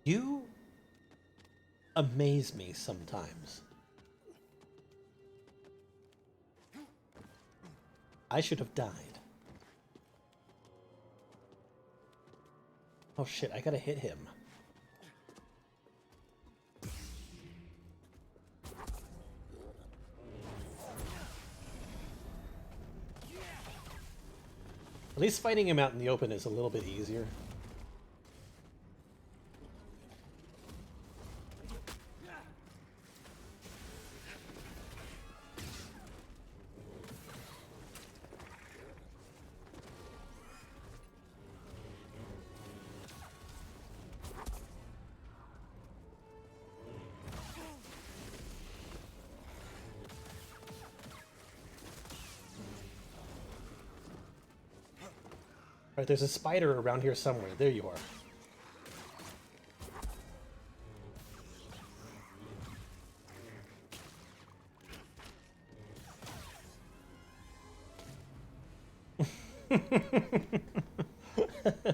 You amaze me sometimes. I should have died. Oh shit, I gotta hit him. At least fighting him out in the open is a little bit easier. Right, there's a spider around here somewhere. There you are.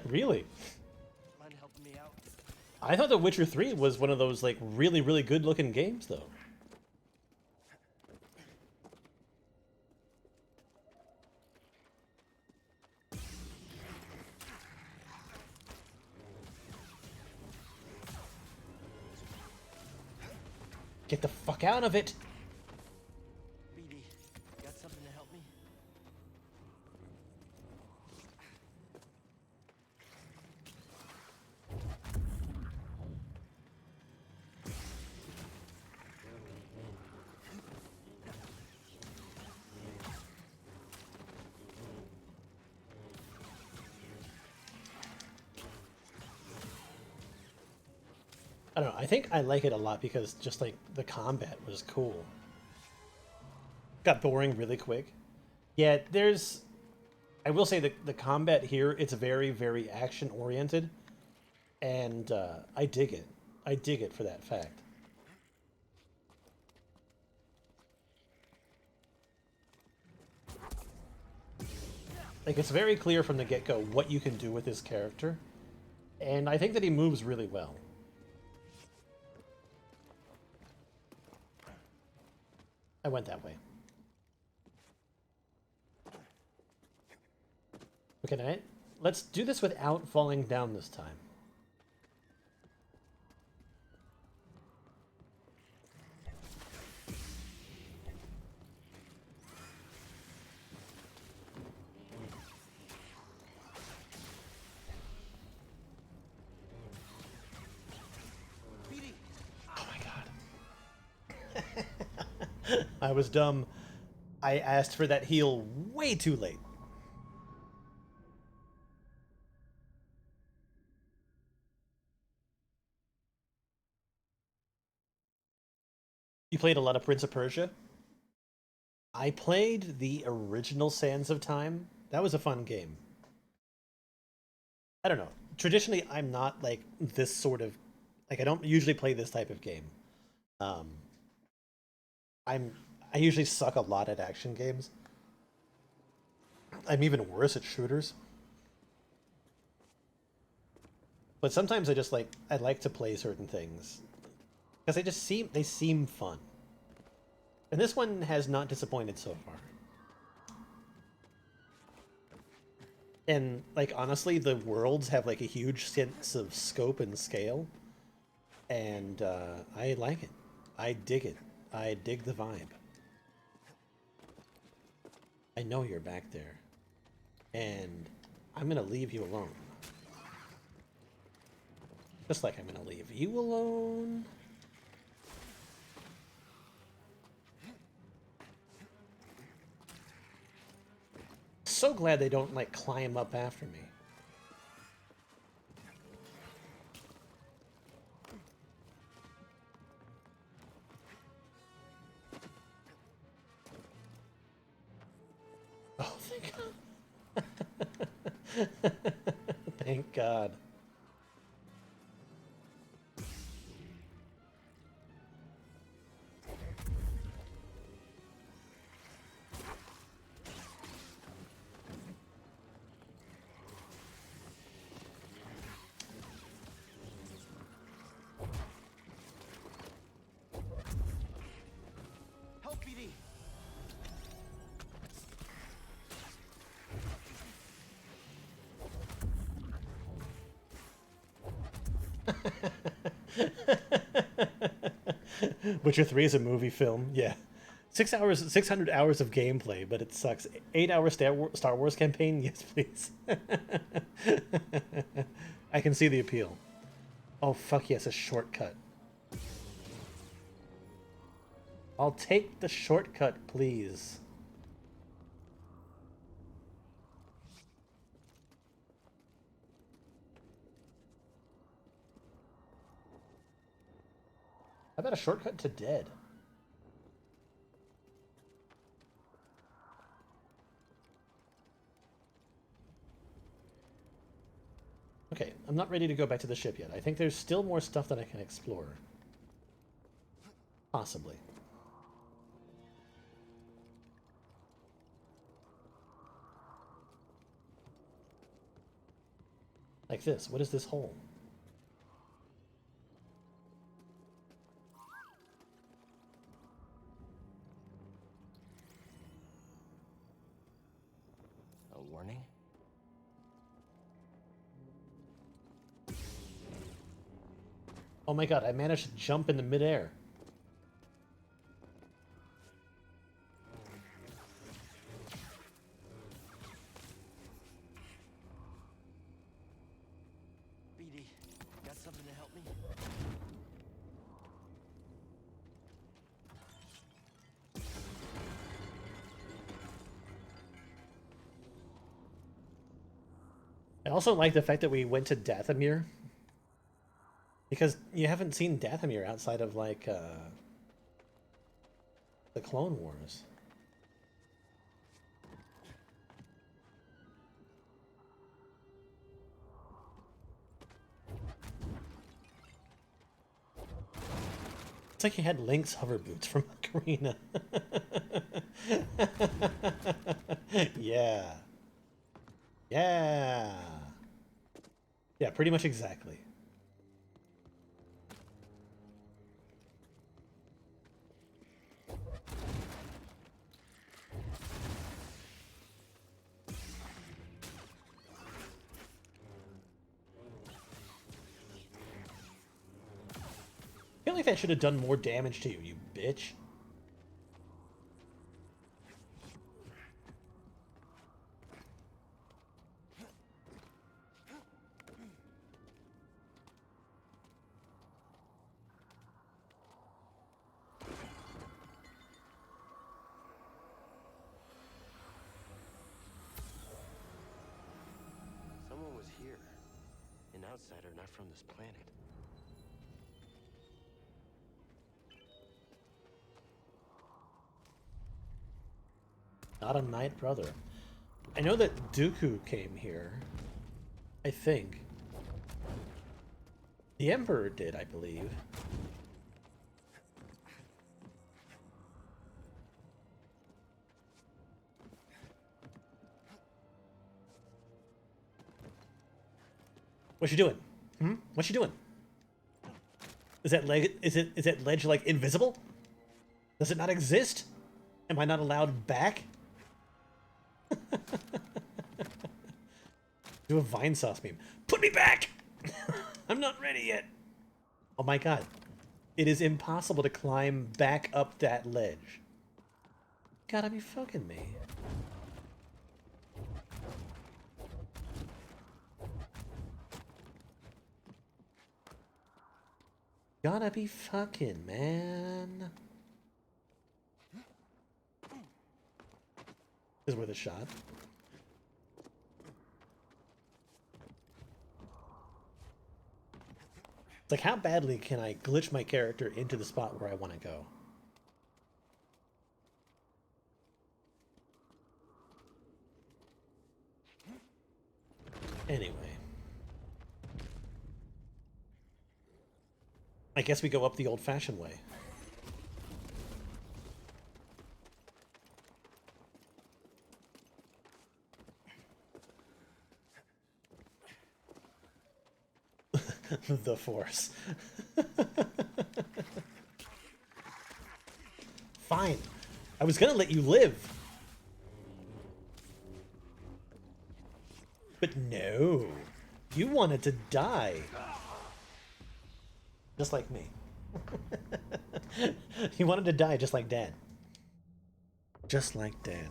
Really? Mind helping me out? I thought The Witcher 3 was one of those like really, really good looking games though. Get the fuck out of it! BD, got something to help me? I don't know, I think I like it a lot because just like the combat was cool. Got boring really quick. Yeah, there's... I will say the combat here, it's very, very action oriented. And I dig it. I dig it for that fact. Like, it's very clear from the get-go what you can do with this character. And I think that he moves really well. I went that way. Okay, let's do this without falling down this time. Oh my god. I was dumb. I asked for that heal way too late. You played a lot of Prince of Persia? I played the original Sands of Time. That was a fun game. I don't know. Traditionally, I'm not like this sort of... Like, I don't usually play this type of game. Um, I usually suck a lot at action games. I'm even worse at shooters. But sometimes I like to play certain things because they seem fun. And this one has not disappointed so far. And like honestly, the worlds have like a huge sense of scope and scale. And I like it. I dig it. I dig the vibe. I know you're back there. And I'm gonna leave you alone. Just like I'm gonna leave you alone. So glad they don't like climb up after me. Oh, thank God. Thank God. Help, BD! Witcher 3 is a movie film, yeah. 6 hours, 600 hours of gameplay, but it sucks. 8-hour Star Wars campaign? Yes, please. I can see the appeal. Oh, fuck yes, a shortcut. I'll take the shortcut, please. How about a shortcut to dead? I'm not ready to go back to the ship yet. I think there's still more stuff that I can explore. Possibly. Like this. What is this hole? A warning? Oh my god, I managed to jump into midair. BD, got something to help me? I also like the fact that we went to Dathomir. Because you haven't seen Dathomir outside of, like, the Clone Wars. It's like he had Link's hover boots from Ocarina. Yeah. Yeah. Yeah, pretty much exactly. I feel like that should have done more damage to you, you bitch. Someone was here. An outsider not from this planet. Not a Night Brother. I know that Dooku came here. I think. The Emperor did, I believe. What you doing? Hmm? What you doing? Is that leg? Is that ledge like invisible? Does it not exist? Am I not allowed back? Do a Vine Sauce meme. Put me back! I'm not ready yet. Oh my god. It is impossible to climb back up that ledge. Gotta be fucking me. Gotta be fucking, man. This is worth a shot. It's like, how badly can I glitch my character into the spot where I want to go? Anyway. I guess we go up the old-fashioned way. The Force. Fine. I was gonna let you live. But no. You wanted to die. Just like me. You wanted to die just like Dad. Just like Dad.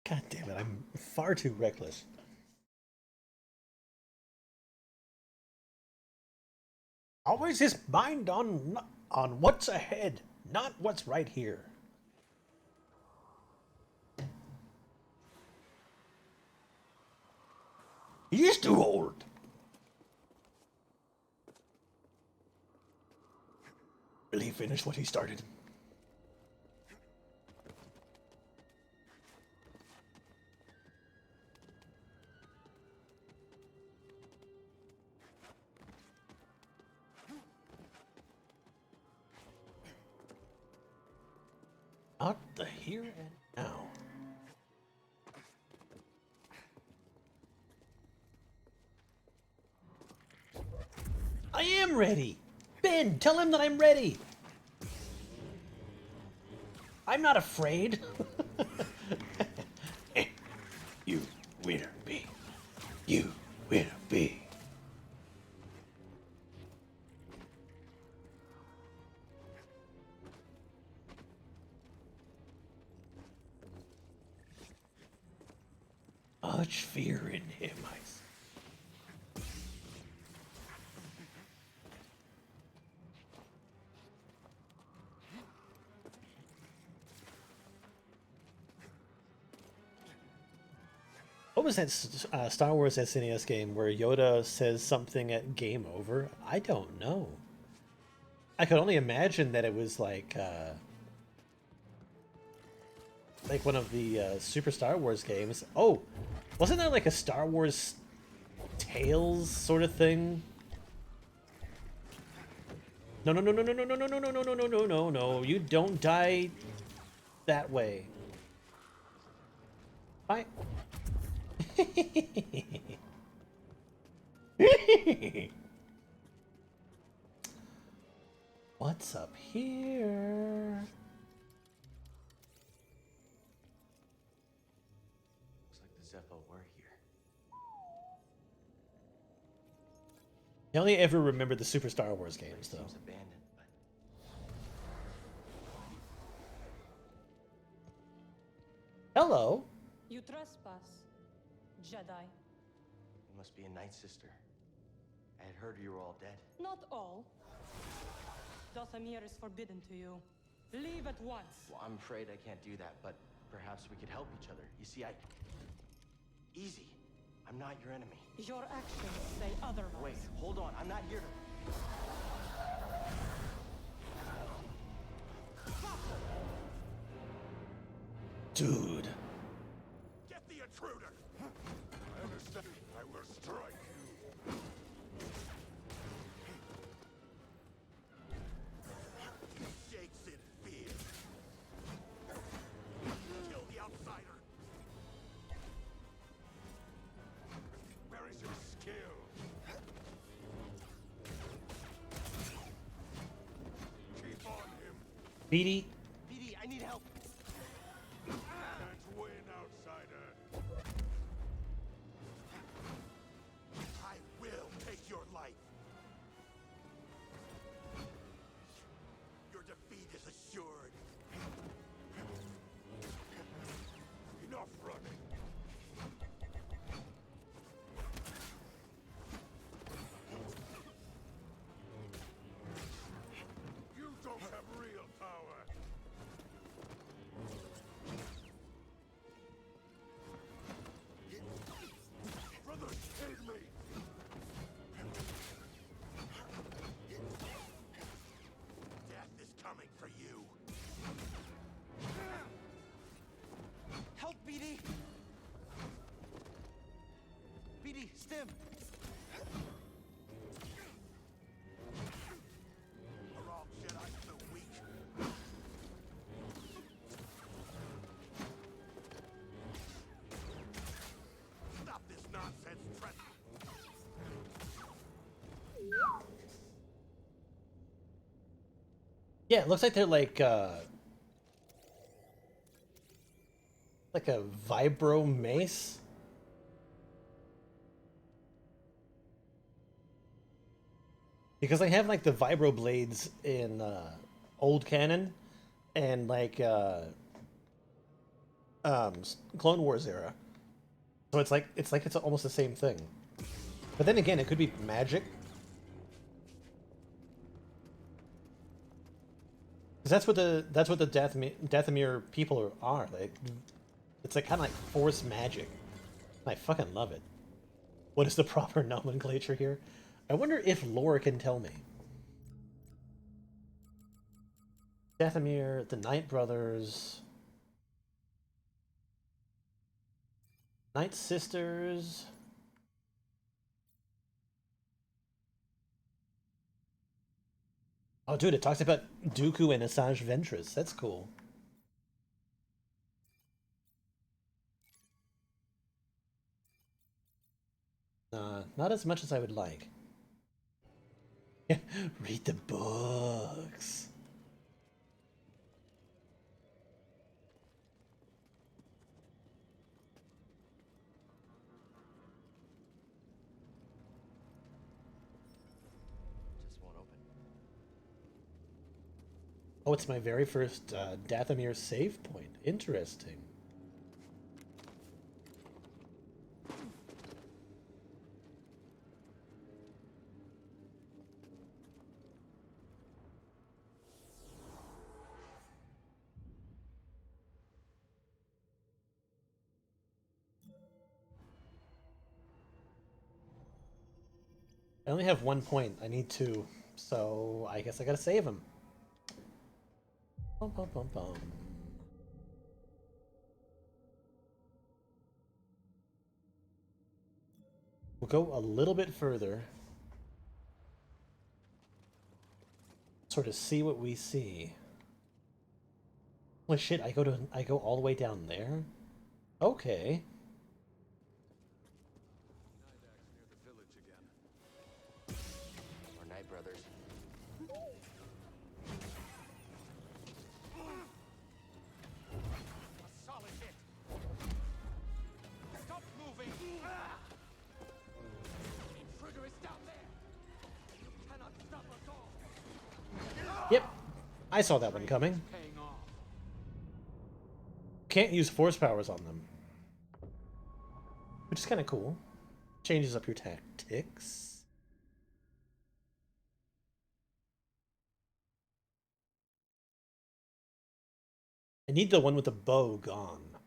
God damn it, I'm far too reckless. Always his mind on what's ahead, not what's right here. He is too old. Will he finish what he started? Not the here and now. I am ready! Ben, tell him that I'm ready! I'm not afraid! You winner be. You winner be. Much fear in him, I see. What was that Star Wars SNES game where Yoda says something at game over? I don't know. I could only imagine that it was like one of the Super Star Wars games. Oh, wasn't there like a Star Wars Tales sort of thing? No, no, no, no, no, no, no, no, no, no, no, no, no, no, no, no. You don't die that way. Bye. What's up here? Looks like the Zeppo were here. I only ever remember the Super Star Wars games, though. Seems abandoned, but Hello. You trespass, Jedi. you must be a Night Sister. I had heard you were all dead. Not all. Dothamir is forbidden to you. Leave at once. Well, I'm afraid I can't do that, but perhaps we could help each other. You see, Easy. I'm not your enemy. Your actions say otherwise. Wait, hold on. I'm not here to... Dude. Get the intruder! I understand. I will strike you. He shakes in fear. Kill the outsider. Where is your skill? Keep on him. Beatty. BD, I need help. Can't win, outsider. I will take your life. Your defeat is assured. Enough running. You don't have real power. Brothers, aid me! Death is coming for you. Help, BD! BD, stim! Are all Jedi so weak? Stop this nonsense, Trent. Yeah, it looks like they're like a vibro mace. Because they have like the vibro blades in old canon and like Clone Wars era. So it's almost the same thing. But then again, it could be magic. 'Cause that's what the Dathomir people are. Like, it's like kind of like force magic. I fucking love it. What is the proper nomenclature here? I wonder if lore can tell me. Dathomir, the Night Brothers, Night Sisters. Oh, dude, it talks about Dooku and Asajj Ventress. That's cool. Not as much as I would like. Read the books. Just won't open. Oh, it's my very first Dathomir save point. Interesting. I only have 1 point. I need 2. So I guess I gotta save him. Bum, bum, bum, bum. We'll go a little bit further. Sort of see what we see. Holy shit, I go all the way down there? Okay. Our Night Brothers. A solid hit. Stop moving. The intruder is down there. You cannot stop us all. Yep. I saw that one coming. Paying off. Can't use force powers on them. Which is kind of cool. Changes up your tactics. I need the one with the bow gone.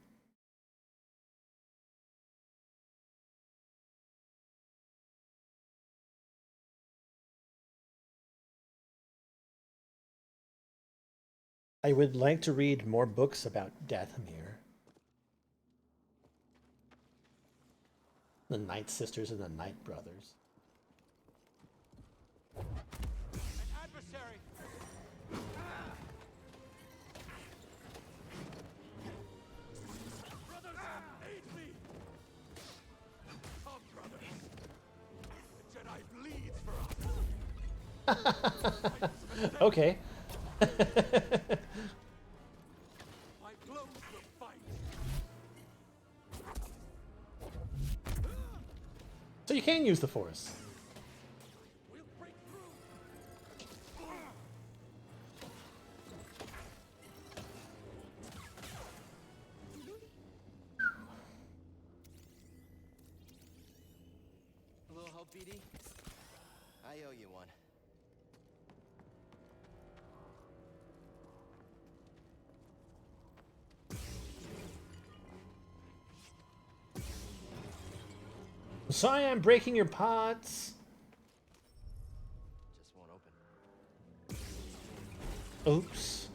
I would like to read more books about Dathomir. The Night Sisters and the Night Brothers. An adversary. Brothers, aid me. Come, brothers. The Jedi bleeds for us. Okay. My blows will fight. So you can use the force. We'll break through. A little help, BD? I owe you one. Sorry, I'm breaking your pots. Just won't open. Oops.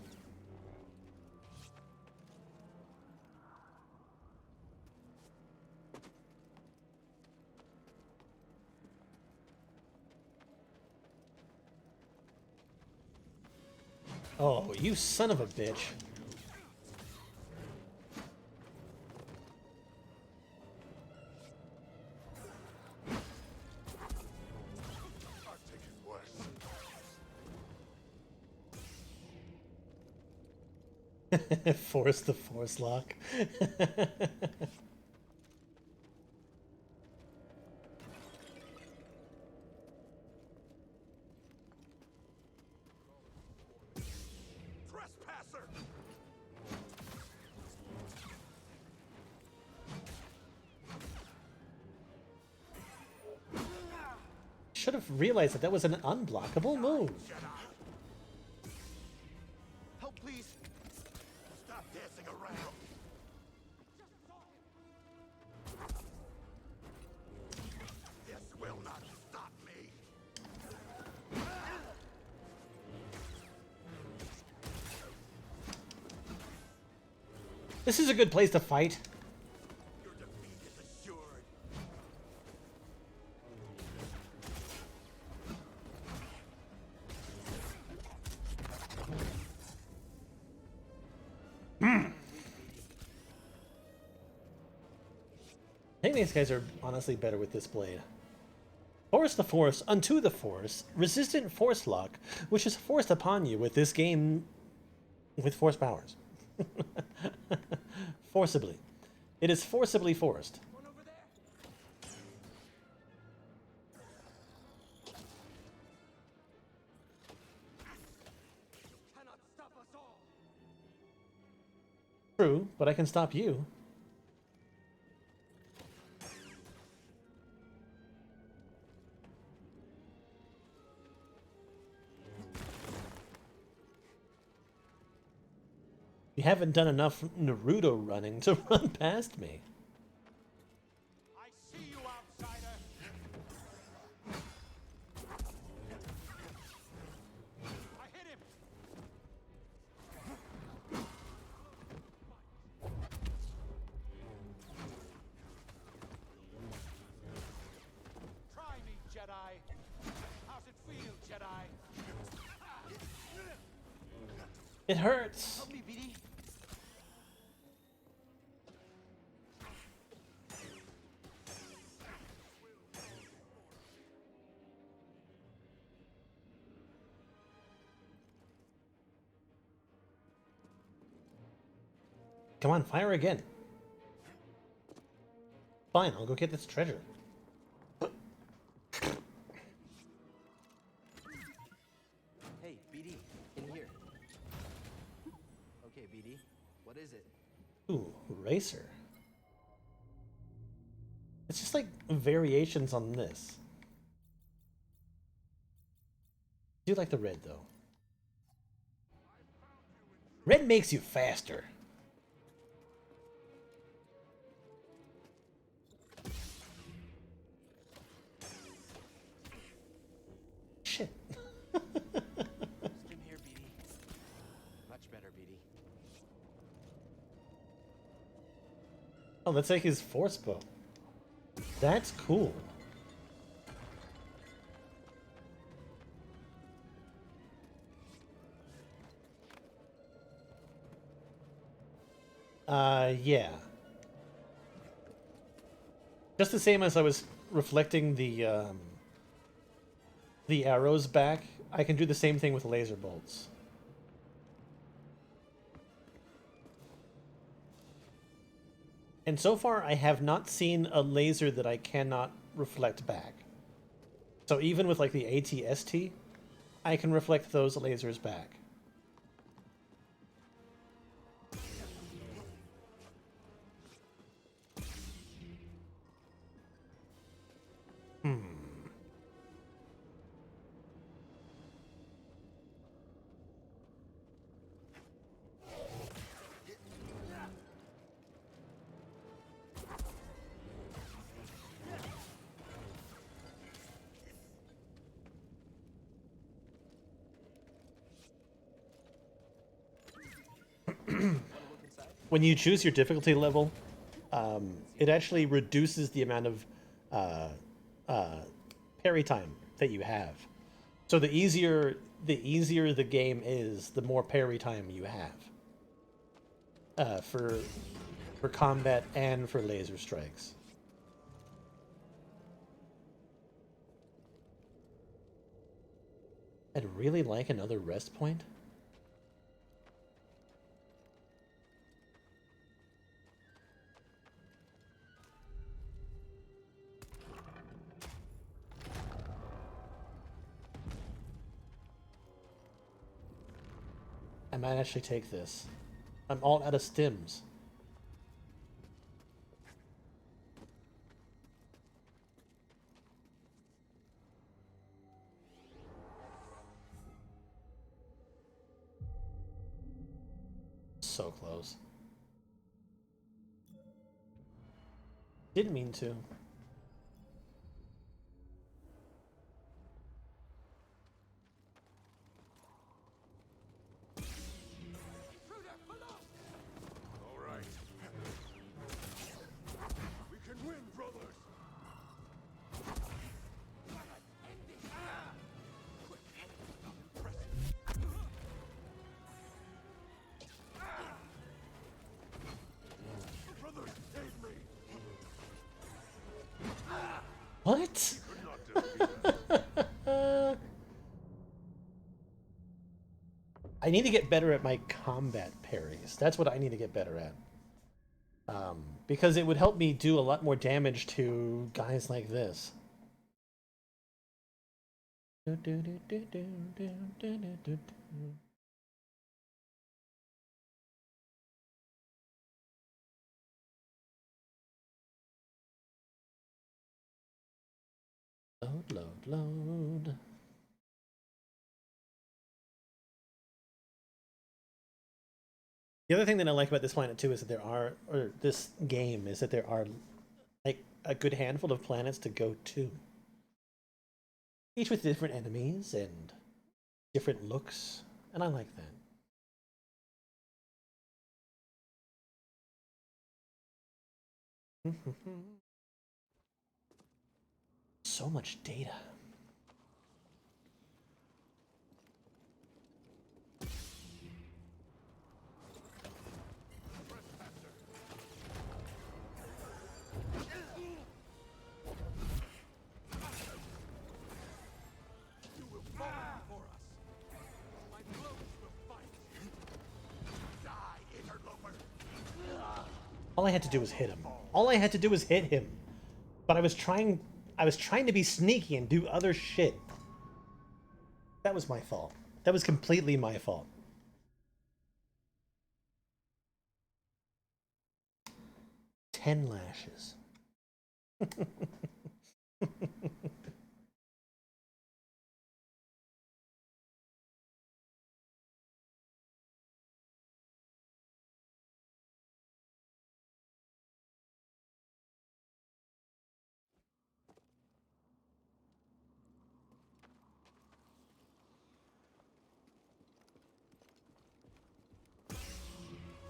Oh, you son of a bitch. Force the force lock. Trespasser. Should have realized that that was an unblockable move. Help, please. Stop dancing around. This will not stop me. This is a good place to fight. Your defeat is assured. I think these guys are honestly better with this blade. Force the Force unto the Force, resistant Force lock, which is forced upon you with this game with Force powers. Forcibly. It is forcibly forced. One over there. Cannot stop us all. True, but I can stop you. You haven't done enough Naruto running to run past me. I see you, outsider. I hit him. Try me, Jedi. How's it feel, Jedi? It hurts. Help me, BD. Come on, fire again. Fine, I'll go get this treasure. Hey, BD, in here. Okay, BD, what is it? Ooh, racer. It's just like variations on this. I do like the red though. Red makes you faster. Shit. Stim here, BD. Much better, BD. Oh, that's like his force bow. That's cool. Yeah. Just the same as I was reflecting the arrows back, I can do the same thing with laser bolts. And so far, I have not seen a laser that I cannot reflect back. So even with like the ATST, I can reflect those lasers back. When you choose your difficulty level, it actually reduces the amount of parry time that you have. So the easier the game is, the more parry time you have for combat and for laser strikes. I'd really like another rest point. I might actually take this. I'm all out of stims. So close. Didn't mean to. All right. What? I need to get better at my combat parries. That's what I need to get better at. Because it would help me do a lot more damage to guys like this. Load, load, load. The other thing that I like about this planet too is that there are, or this game is that there are like a good handful of planets to go to. Each with different enemies and different looks, and I like that. So much data. All I had to do was hit him. All I had to do was hit him. But I was trying to be sneaky and do other shit. That was my fault. That was completely my fault. Ten lashes.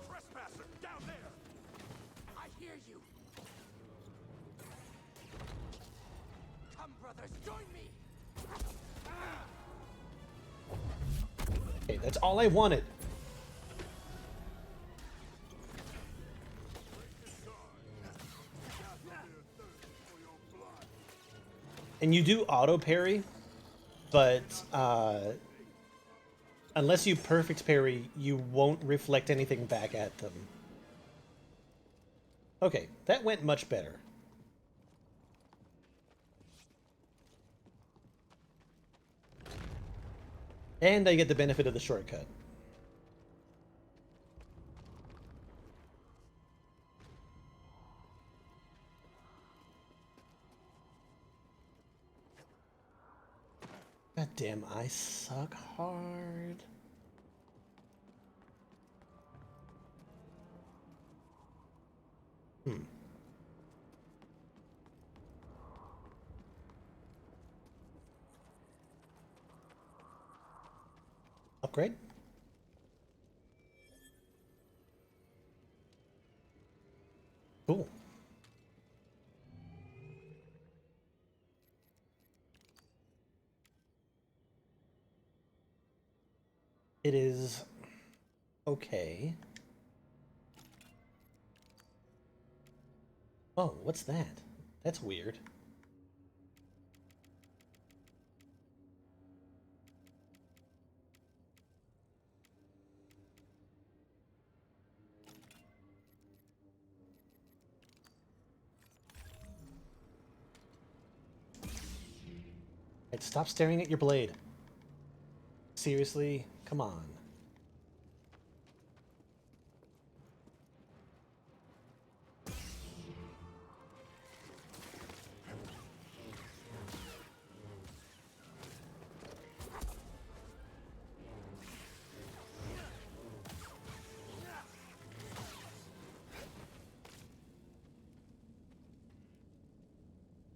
Trespasser, down there! I hear you! Come, brothers, join me! Okay, that's all I wanted. And you do auto parry, but unless you perfect parry, you won't reflect anything back at them. Okay, that went much better. And I get the benefit of the shortcut. God damn, I suck hard. Upgrade? Cool. It is okay. Oh, what's that? That's weird. Right, stop staring at your blade. Seriously? Come on.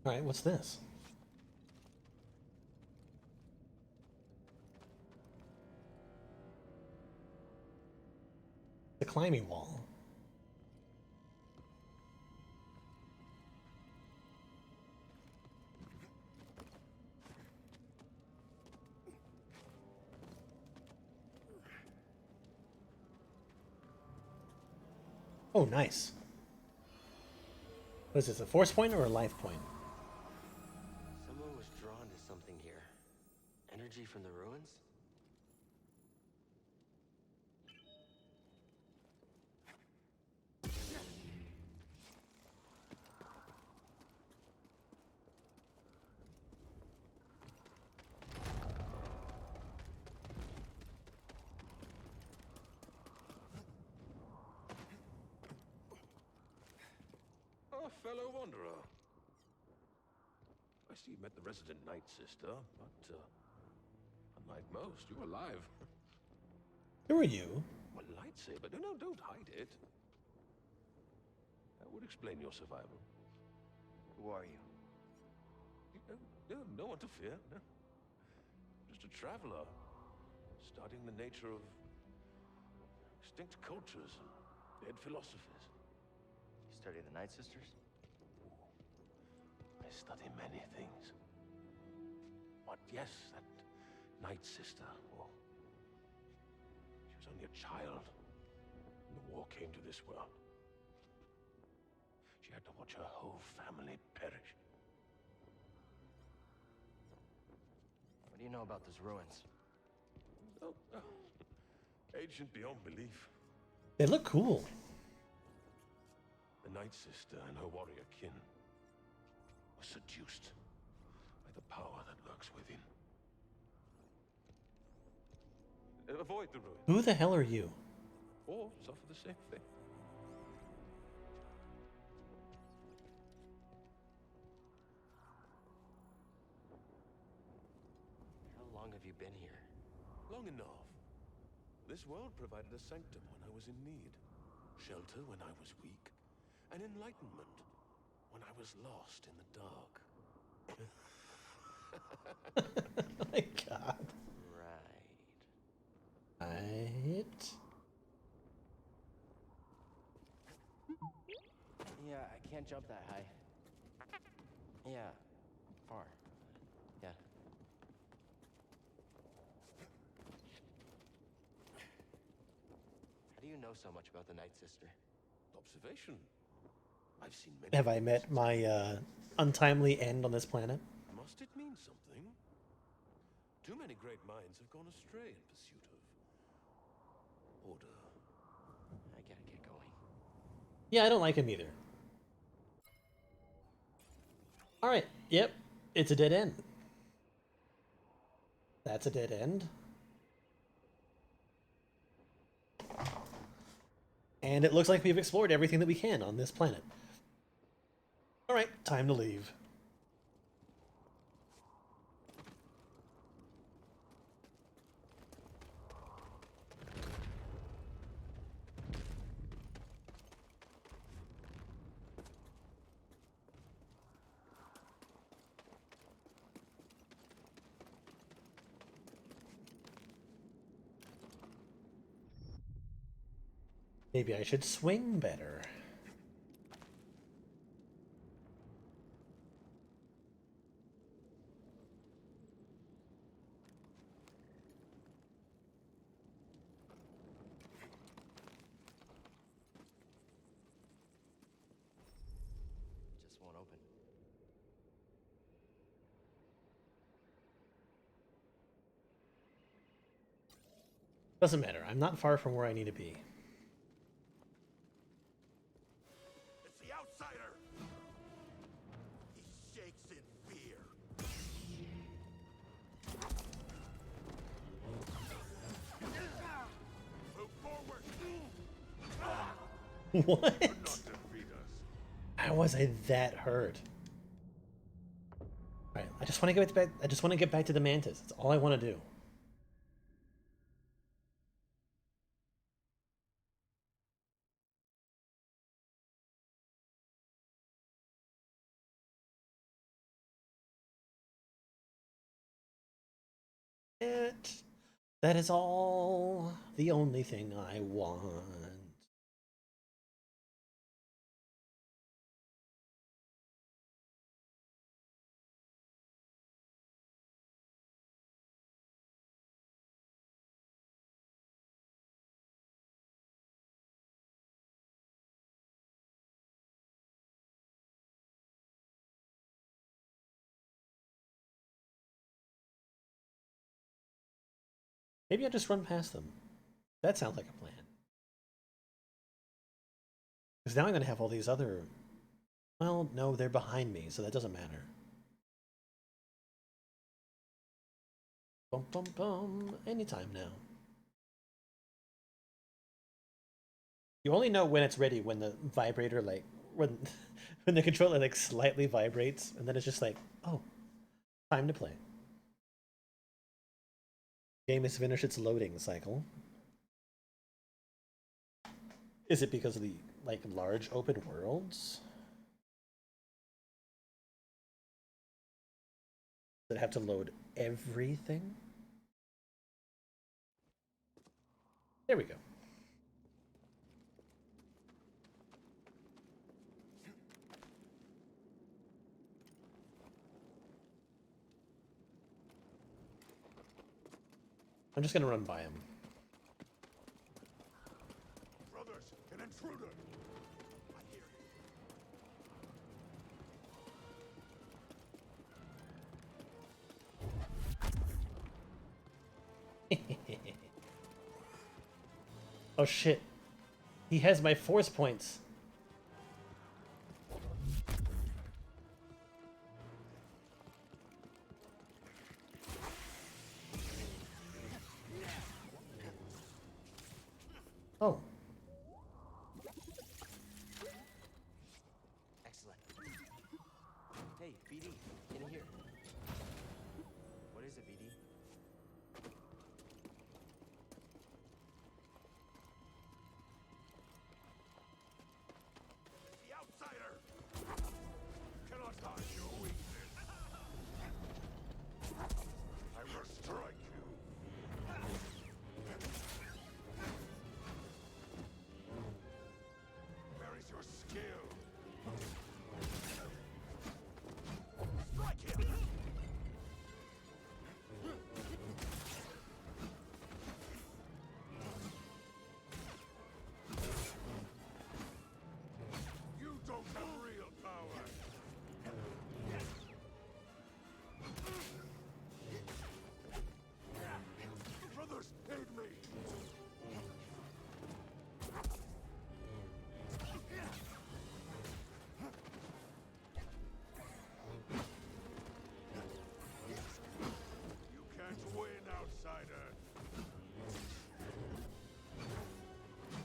Alright, what's this? The climbing wall. Oh, nice. What is this, a force point or a life point? Energy from the ruins? Oh, fellow wanderer. I see you met the resident Night Sister, but unlike most, you're alive. Who are you? A lightsaber? No, don't hide it. That would explain your survival. Who are you? No one to fear. No. Just a traveler, studying the nature of extinct cultures and dead philosophers. You study the Night Sisters? I study many things. But yes, that Night Sister, well, she was only a child when the war came to this world. She had to watch her whole family perish. What do you know about those ruins? Oh, ancient beyond belief. They look cool. The Night Sister and her warrior kin were seduced by the power that lurks within. Avoid the ruins, Who the hell are you? or suffer the same fate. How long have you been here? Long enough. This world provided a sanctum when I was in need, shelter when I was weak, and enlightenment when I was lost in the dark. Oh my god. Right. Right. Yeah, I can't jump that high. Yeah, far. Yeah. How do you know so much about the Night Sister? Observation. I've seen many. Have I met my untimely end on this planet? Must it mean something? Too many great minds have gone astray in pursuit of order. I gotta get going. Yeah, I don't like him either. Alright, yep. It's a dead end. That's a dead end. And it looks like we've explored everything that we can on this planet. Alright, time to leave. Maybe I should swing better. Just won't open. Doesn't matter. I'm not far from where I need to be. It's the outsider! He shakes in fear. Move forward! What? Defeat us. How was I that hurt? Alright, I just want to get back. I just want to get back to the Mantis. That's all I want to do. That is all. The only thing I want. Maybe I'll just run past them. That sounds like a plan. Because now I'm going to have all these other... Well, no, they're behind me, so that doesn't matter. Bum bum bum. Anytime now. You only know when it's ready when the vibrator, like, when when the controller, like, slightly vibrates, and then it's just like, oh, time to play. Game has finished its loading cycle. Is it because of the, like, large open worlds? Does it have to load everything? There we go. I'm just gonna run by him. Brothers, an intruder! I hear you. Oh shit. He has my force points. Oh. Excellent. Hey, BD, get in here. What is it, BD? The outsider! Cannot hide your weakness. I will strike you. Where is your skill? Strike him! You don't have real power. Brothers, aid me! You can't win, outsider.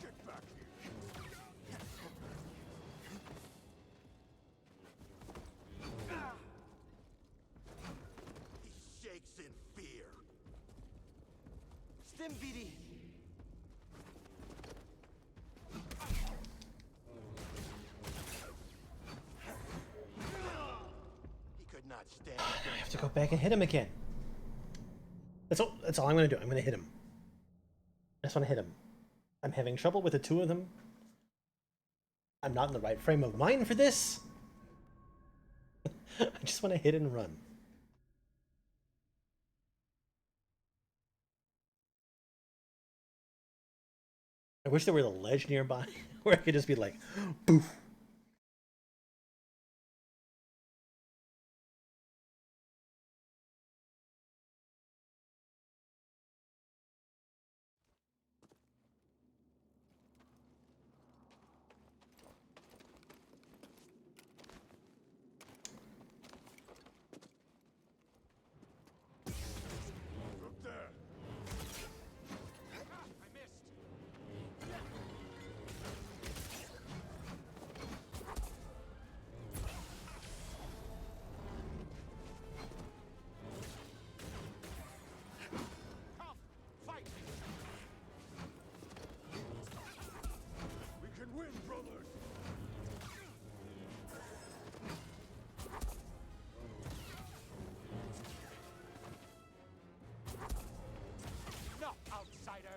Get back here. He shakes in fear. Stim, BD! He could not stand I have to go back and hit him again. That's all I'm gonna do. I'm gonna hit him. I just wanna hit him. I'm having trouble with the two of them. I'm not in the right frame of mind for this. I just wanna hit and run. I wish there were a ledge nearby where I could just be like, boof. Look there. I missed. Come, fight! We can win, brothers! No, outsider!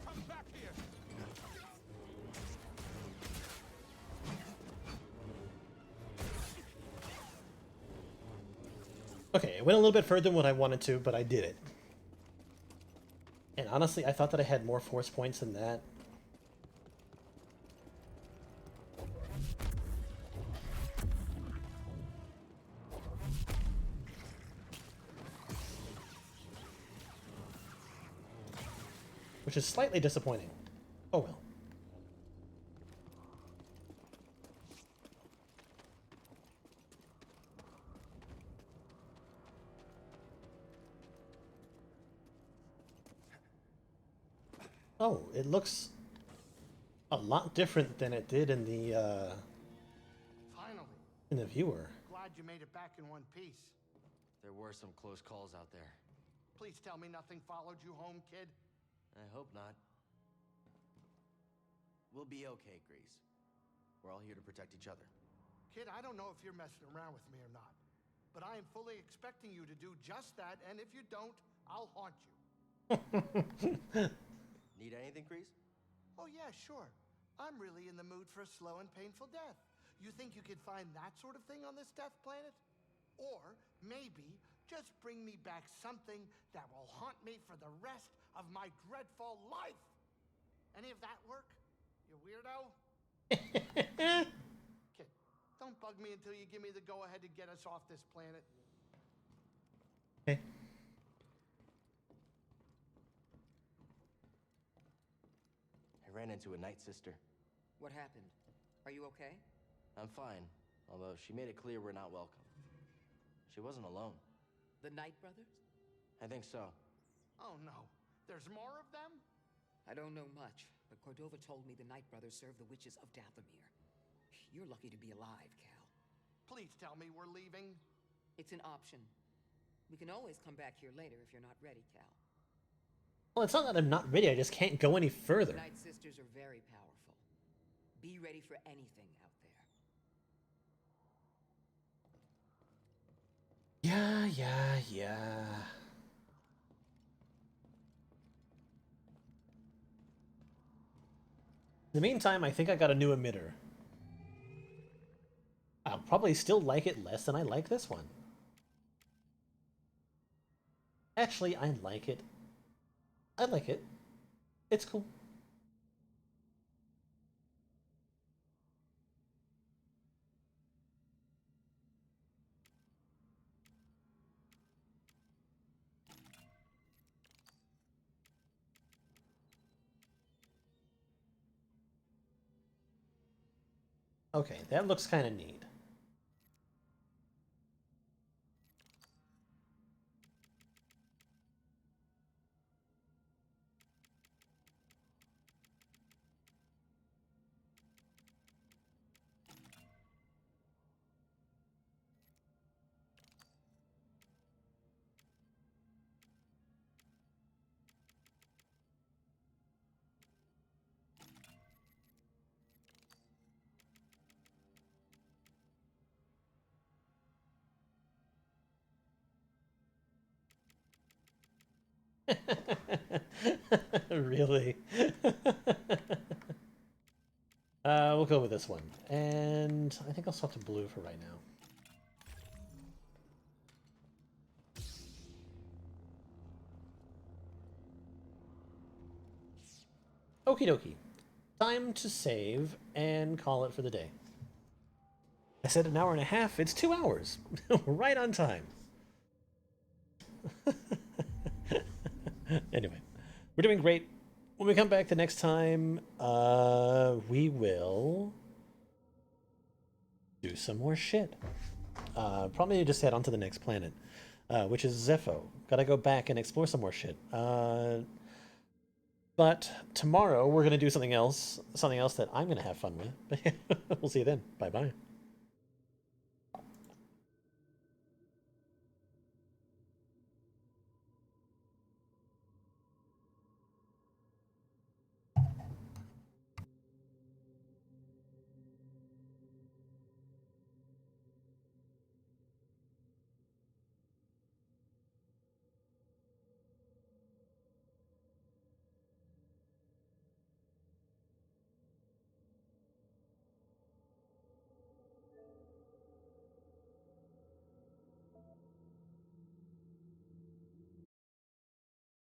Come back here! Okay, it went a little bit further than what I wanted to, but I did it. Honestly, I thought that I had more force points than that. Which is slightly disappointing. Oh well. Oh, it looks a lot different than it did Finally. in the viewer. Glad you made it back in one piece. There were some close calls out there. Please tell me nothing followed you home, kid. I hope not. We'll be okay, Grease. We're all here to protect each other. Kid, I don't know if you're messing around with me or not, but I am fully expecting you to do just that, and if you don't, I'll haunt you. Need anything, Grease? Oh yeah, sure. I'm really in the mood for a slow and painful death. You think you could find that sort of thing on this death planet? Or maybe just bring me back something that will haunt me for the rest of my dreadful life. Any of that work, you weirdo? Kid, don't bug me until you give me the go-ahead to get us off this planet. Okay. I ran into a Night Sister. What happened? Are you okay? I'm fine, although she made it clear we're not welcome. She wasn't alone. The Knight Brothers? I think so. Oh no, there's more of them? I don't know much, but Cordova told me the Knight Brothers serve the witches of Dathomir. You're lucky to be alive, Cal. Please tell me we're leaving. It's an option. We can always come back here later if you're not ready, Cal. Well, it's not that I'm not ready, I just can't go any further. The Night Sisters are very powerful. Be ready for anything out there. Yeah. In the meantime, I think I got a new emitter. I'll probably still like it less than I like this one. Actually, I like it. I like it. It's cool. Okay, that looks kind of neat. Really? We'll go with this one. And I think I'll swap to blue for right now. Okie dokie. Time to save and call it for the day. I said an hour and a half. It's 2 hours. Right on time. Anyway, we're doing great. When we come back the next time, we will do some more shit. Probably just head on to the next planet, which is Zepho. Gotta go back and explore some more shit. But tomorrow we're gonna do something else that I'm gonna have fun with. We'll see you then. Bye bye.